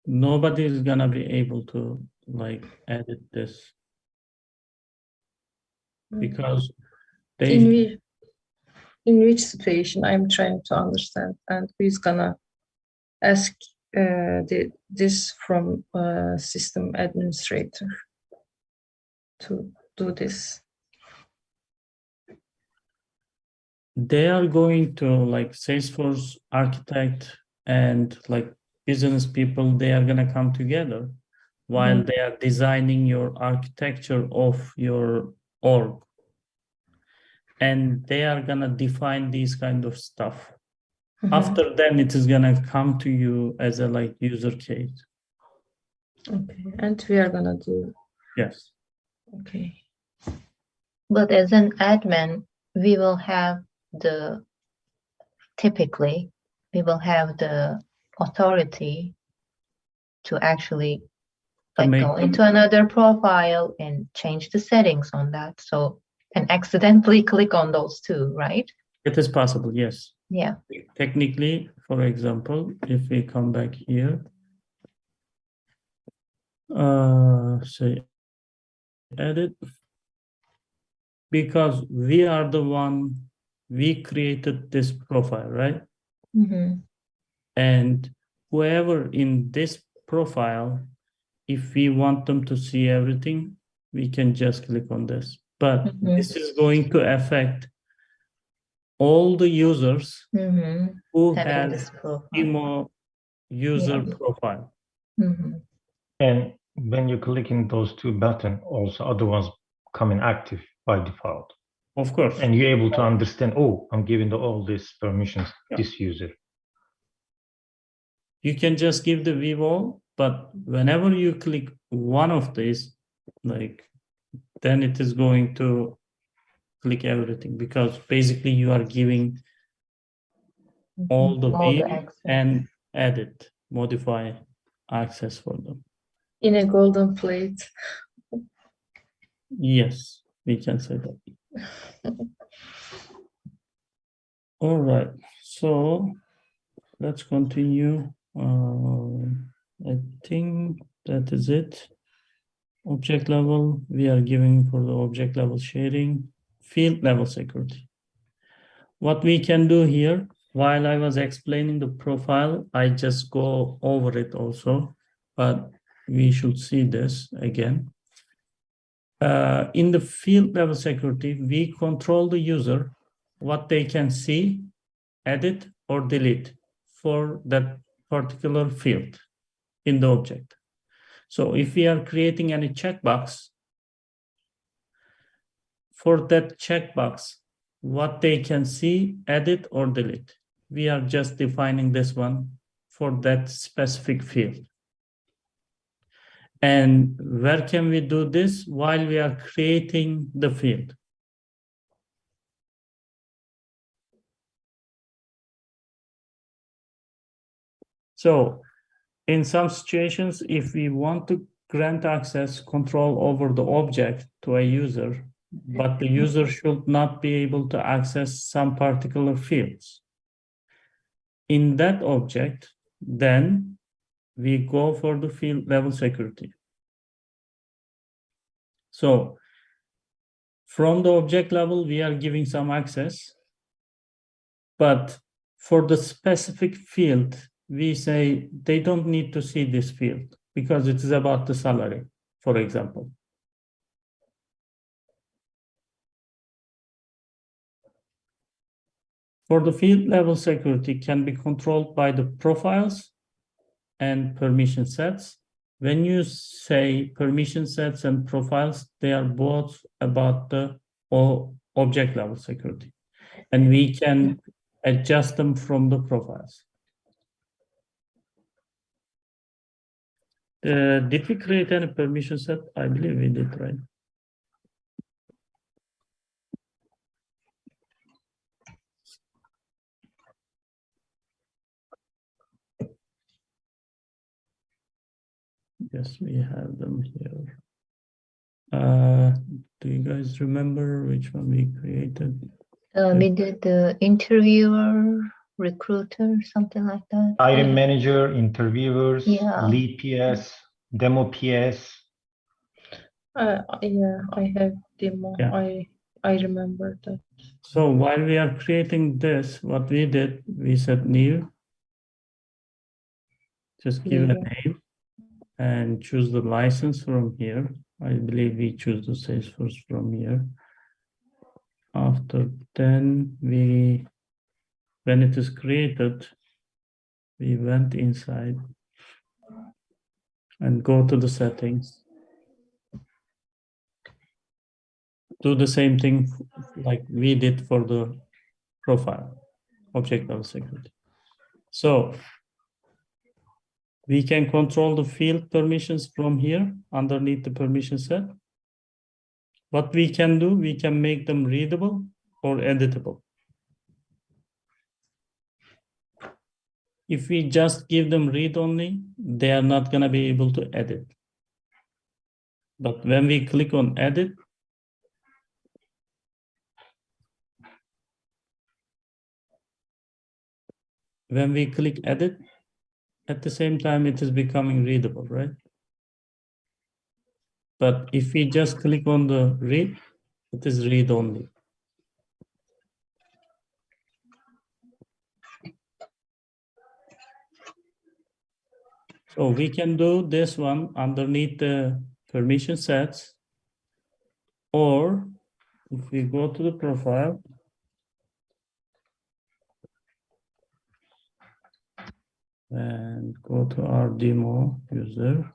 Nobody is gonna be able to like edit this because In they we in which situation I'm trying to understand, and who's gonna ask this from system administrator to do this? They are going to, like, Salesforce architect and like business people, they are gonna come together while they are designing your architecture of your org. And they are gonna define these kind of stuff. After then, it is gonna come to you as a like user case. Okay, and we are gonna do, Yes. okay. But as an admin, we will have typically, we will have the authority to actually To make go into another profile and change the settings on that. So, and accidentally click on those two, right? It is possible, yes. Yeah. Technically, for example, if we come back here, say edit, because we are the one, we created this profile, right? Mm-hmm. And whoever in this profile, if we want them to see everything, we can just click on this. But this is going to affect all the users Mm-hmm. who Having have this profile. Emo user Yeah. profile. Mm-hmm. And when you click in those two buttons, also other ones come in active by default. Of course. And you're able to understand, oh, I'm giving all these permissions Yeah. this user. You can just give the view all, but whenever you click one of these, like, then it is going to click everything, because basically you are giving all the view access. and edit, modify access for them. In a golden plate. Yes, we can say that. All right, so let's continue. I think that is it. Object level, we are giving for the object level sharing, field level security. What we can do here, while I was explaining the profile, I just go over it also, but we should see this again. In the field level security, we control the user, what they can see, edit, or delete for that particular field in the object. So if we are creating any checkbox, for that checkbox, what they can see, edit, or delete, we are just defining this one for that specific field. And where can we do this? While we are creating the field. So in some situations, if we want to grant access control over the object to a user, but the user should not be able to access some particular fields in that object, then we go for the field level security. So from the object level, we are giving some access, but for the specific field, we say they don't need to see this field because it is about the salary, for example. For the field level security can be controlled by the profiles and permission sets. When you say permission sets and profiles, they are both about the object level security. And we can adjust them from the profiles. Did we create any permission set? I believe we did, right? Yes, we have them here. Do you guys remember which one we created? We did the interviewer, recruiter, something like that. Hiring manager, interviewers, Yeah. lead PS, demo PS. Yeah, I have demo. Yeah. I remember that. So while we are creating this, what we did, we said new. Just give a New. name and choose the license from here. I believe we choose the Salesforce from here. After then, when it is created, we went inside and go to the settings. Do the same thing like we did for the profile, object level security. So we can control the field permissions from here underneath the permission set. What we can do, we can make them readable or editable. If we just give them read only, they are not going to be able to edit. But when we click on edit, at the same time, it is becoming readable, right? But if we just click on the read, it is read only. So we can do this one underneath the permission sets, or if we go to the profile, and go to our demo user.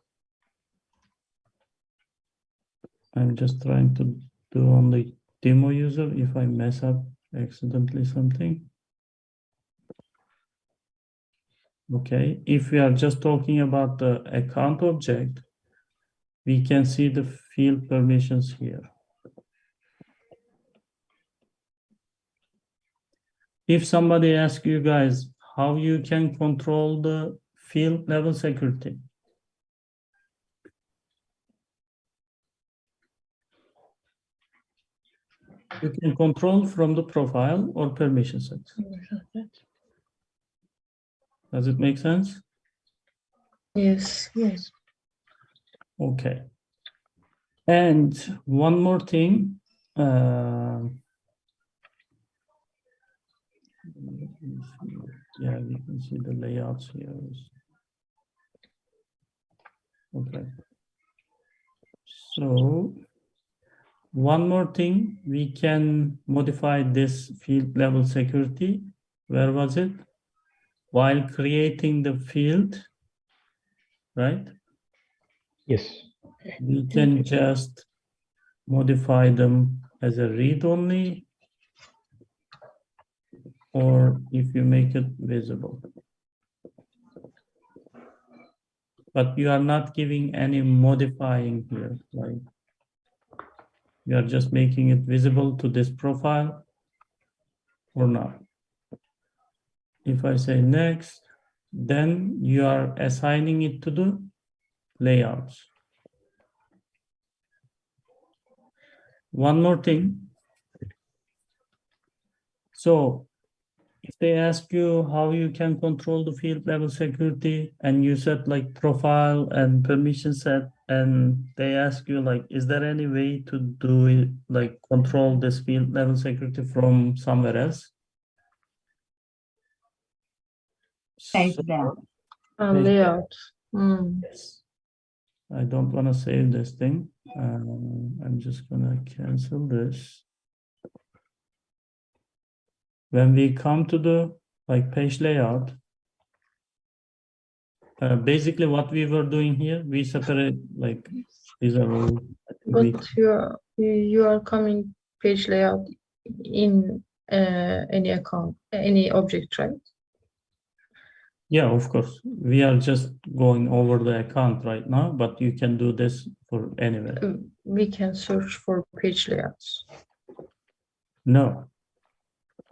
I'm just trying to do only demo user if I mess up accidentally something. Okay, if we are just talking about the account object, we can see the field permissions here. If somebody asks you guys how you can control the field level security, you can control from the profile or permission set. Does it make sense? Yes, yes. Okay. And one more thing. Yeah, we can see the layouts here. Okay. So one more thing, we can modify this field level security. Where was it? While creating the field, right? Yes. We can just modify them as a read only, or if you make it visible. But you are not giving any modifying here, like you are just making it visible to this profile or not. If I say next, then you are assigning it to the layouts. One more thing. So if they ask you how you can control the field level security and you set like profile and permission set, and they ask you like, is there any way to do it, like control this field level security from somewhere else? Save So- them. Layout. Mm. Yes. I don't want to save this thing. I'm just gonna cancel this. When we come to the like page layout, basically what we were doing here, we separate like these are all. But you are coming page layout in any account, any object, right? Yeah, of course. We are just going over the account right now, but you can do this for anywhere. We can search for page layouts. No,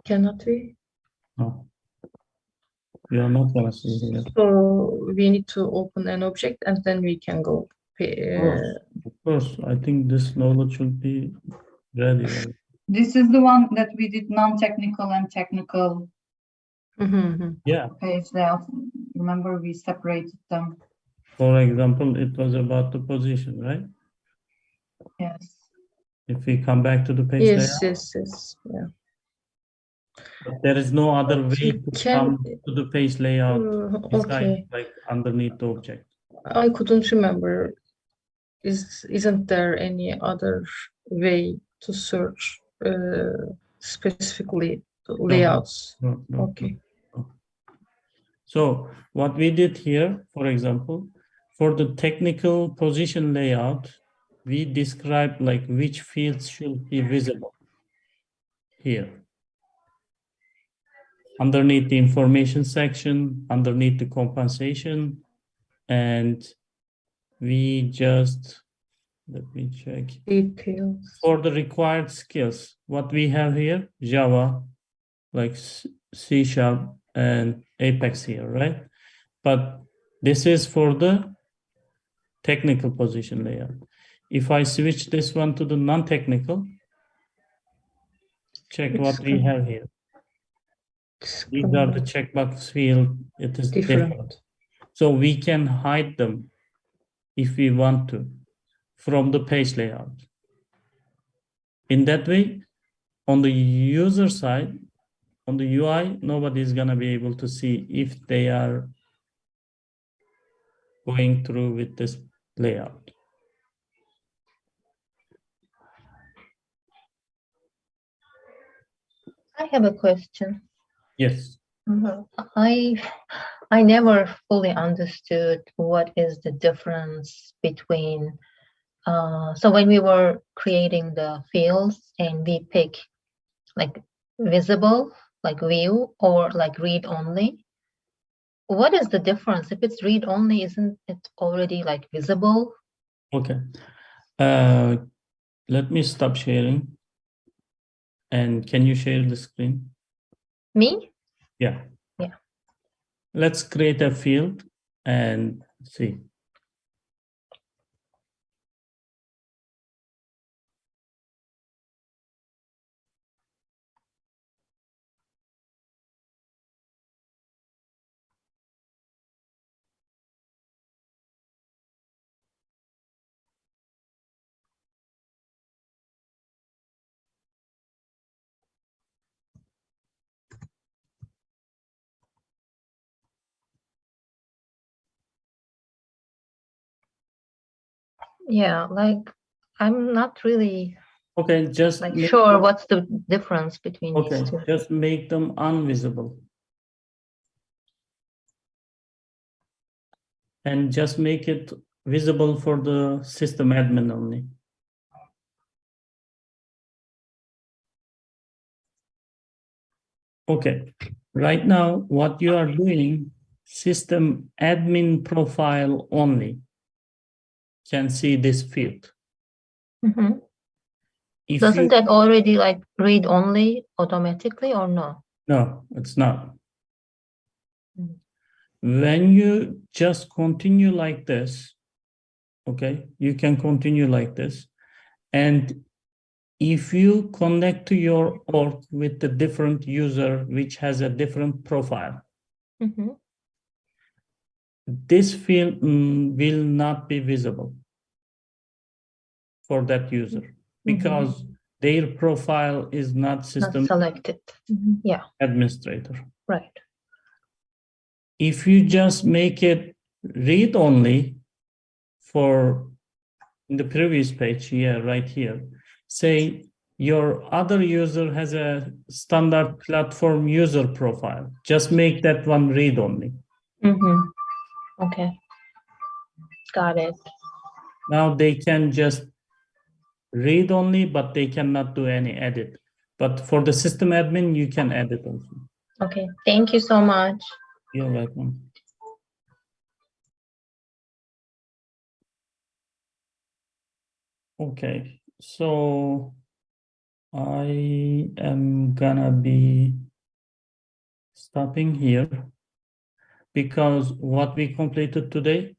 Cannot we? no. You are not gonna see here. So we need to open an object and then we can go. Of course, I think this knowledge should be ready. Right? This is the one that we did non-technical and technical Yeah. page layout. Remember, we separated them. For example, it was about the position, right? Yes. If we come back to the page Yes, layout, yes, yeah. but there is no other But way you to can- come to the page layout besides Okay, like underneath the object. I couldn't remember. Isn't there any other way to search specifically the layouts? No, no, Okay. no. So what we did here, for example, for the technical position layout, we described like which fields should be visible here. Underneath the information section, underneath the compensation, and we just, let me check. Details. For the required skills, what we have here, Java, like C# and Apex here, right? But this is for the technical position layout. If I switch this one to the non-technical, check It's what we have here. It's These are the checkbox field. It is different. different. So we can hide them if we want to from the page layout. In that way, on the user side, on the UI, nobody is gonna be able to see if they are going through with this layout. I have a question. Yes. I never fully understood what is the difference between so when we were creating the fields and we pick like visible, like view, or like read only. What is the difference? If it's read only, isn't it already like visible? Okay. Let me stop sharing. And can you share the screen? Me? Yeah. Yeah. Let's create a field and see. Yeah, like I'm not really Okay, just like make sure them- what's the difference between okay, these two. just make them invisible. And just make it visible for the system admin only. Okay, right now what you are doing, system admin profile only can see this field. Mhm. If Doesn't you, that already like read only automatically or no? no, it's not. Mm. When you just continue like this, okay, you can continue like this. And if you connect to your org with a different user, which has a different profile, Mhm. this field will not be visible for that user because their profile is not Not system selected. Yeah, administrator. right. If you just make it read only for in the previous page here, right here, say your other user has a standard platform user profile, just make that one read only. Okay. Got it. Now they can just read only, but they cannot do any edit. But for the system admin, you can edit also. Okay. Thank you so much. You're welcome. Okay, so I am gonna be stopping here because what we completed today,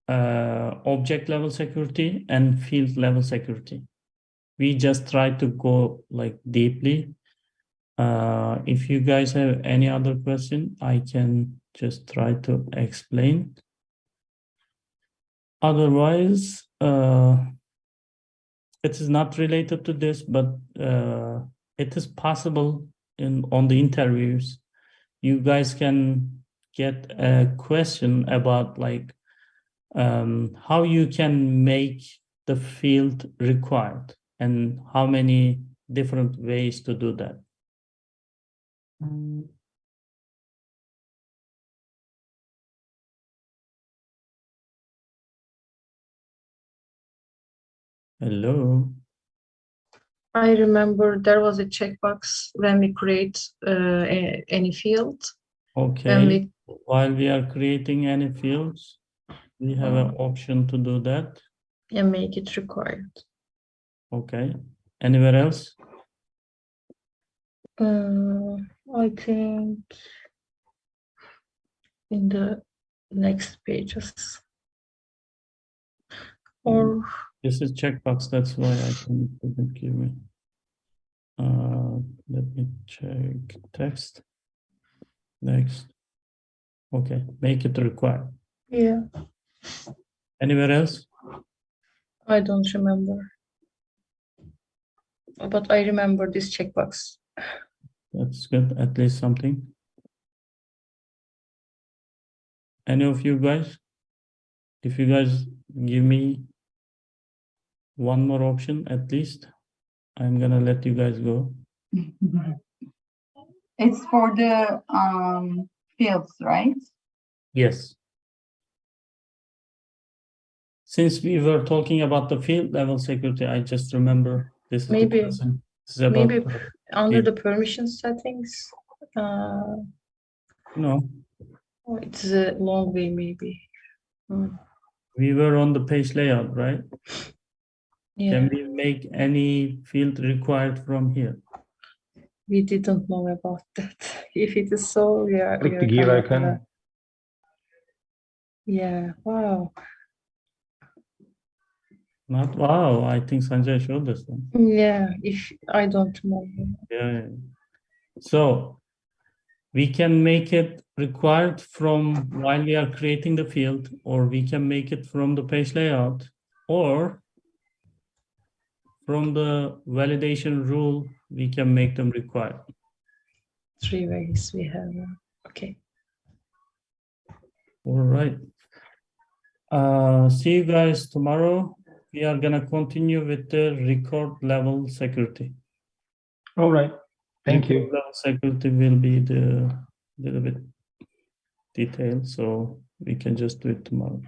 object level security and field level security. We just try to go like deeply. If you guys have any other question, I can just try to explain. Otherwise, it is not related to this, but it is possible on the interviews, you guys can get a question about like how you can make the field required and how many different ways to do that. Hello. I remember there was a checkbox when we create any field. When Okay. we While we are creating any fields, we have an option to do that. make it required. Okay. Anywhere else? I think in the next pages. Or This is checkbox. That's why I couldn't give me. Let me check text. Next. Okay. Make it required. yeah, Anywhere else? I don't remember. But I remember this checkbox. That's good. At least something. Any of you guys? If you guys give me one more option at least, I'm gonna let you guys go. It's for the fields, right? Yes. Since we were talking about the field level security, I just remember this is Maybe- the question. This is about Maybe the- under the permission settings. no, It's a long way, maybe. we were on the page layout, right? Yeah, Can we make any field required from here? we didn't know about that. If it is so, we are. Click we the are gear gonna- icon. Yeah. Wow. Not wow. I think Sanjay showed this one. Yeah. If I don't know. Yeah. So we can make it required from while we are creating the field, or we can make it from the page layout, or from the validation rule, we can make them required. 3 ways we have. Okay. All right. See you guys tomorrow. We are gonna continue with the record level security. All right. Thank you. Record level security will be the little bit detailed, so we can just do it tomorrow.